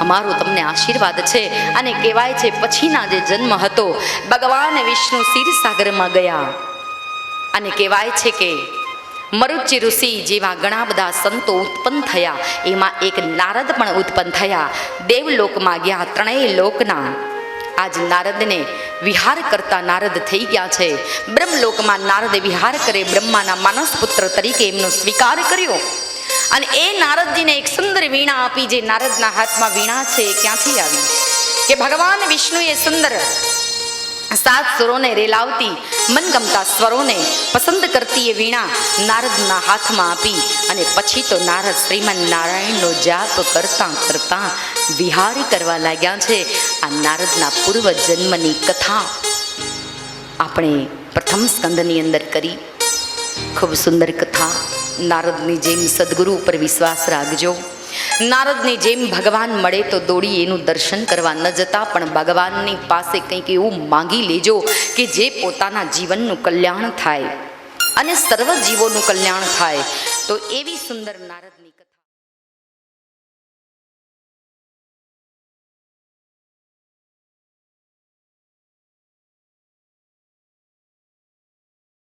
અમારો તમને આશીર્વાદ છે. અને કહેવાય છે પછીના જે જન્મ હતો ભગવાન વિષ્ણુ ક્ષીરસાગરમાં ગયા, અને કહેવાય છે કે મરુચિ ઋષિ જેવા ઘણા બધા સંતો ઉત્પન્ન થયા, એમાં એક નારદ પણ ઉત્પન્ન થયા. દેવલોકમાં ગયા. 3 લોકના આજ નારદને વિહાર કરતા નારદ થઈ ગયા છે. બ્રહ્મલોકમાં નારદ વિહાર કરે, બ્રહ્માના માનસ પુત્ર તરીકે એમનો સ્વીકાર કર્યો. અને એ નારદજીને એક સુંદર વીણા આપી. જે નારદના હાથમાં વીણા છે એ ક્યાંથી આવી? કે ભગવાન વિષ્ણુએ સુંદર 7 સ્વરોને રેલાવતી, મનગમતા સ્વરોને પસંદ કરતી એ વીણા નારદના હાથમાં આપી. અને પછી તો નારદ શ્રીમન નારાયણનો જાપ કરતા કરતા વિહાર કરવા લાગ્યા છે. આ નારદના પૂર્વ જન્મની કથા આપણે પ્રથમ સ્કંદની અંદર કરી. ખૂબ સુંદર કથા. નારદની જેમ સદગુરુ ઉપર વિશ્વાસ રાખજો. નારદને જેમ ભગવાન મળે તો દોડી એનું દર્શન કરવા ન જતા, પણ ભગવાનની પાસે કંઈક એવું માંગી લેજો કે જે પોતાના જીવનનું કલ્યાણ થાય અને સર્વ જીવોનું કલ્યાણ થાય. તો એવી સુંદર નારદની કથા.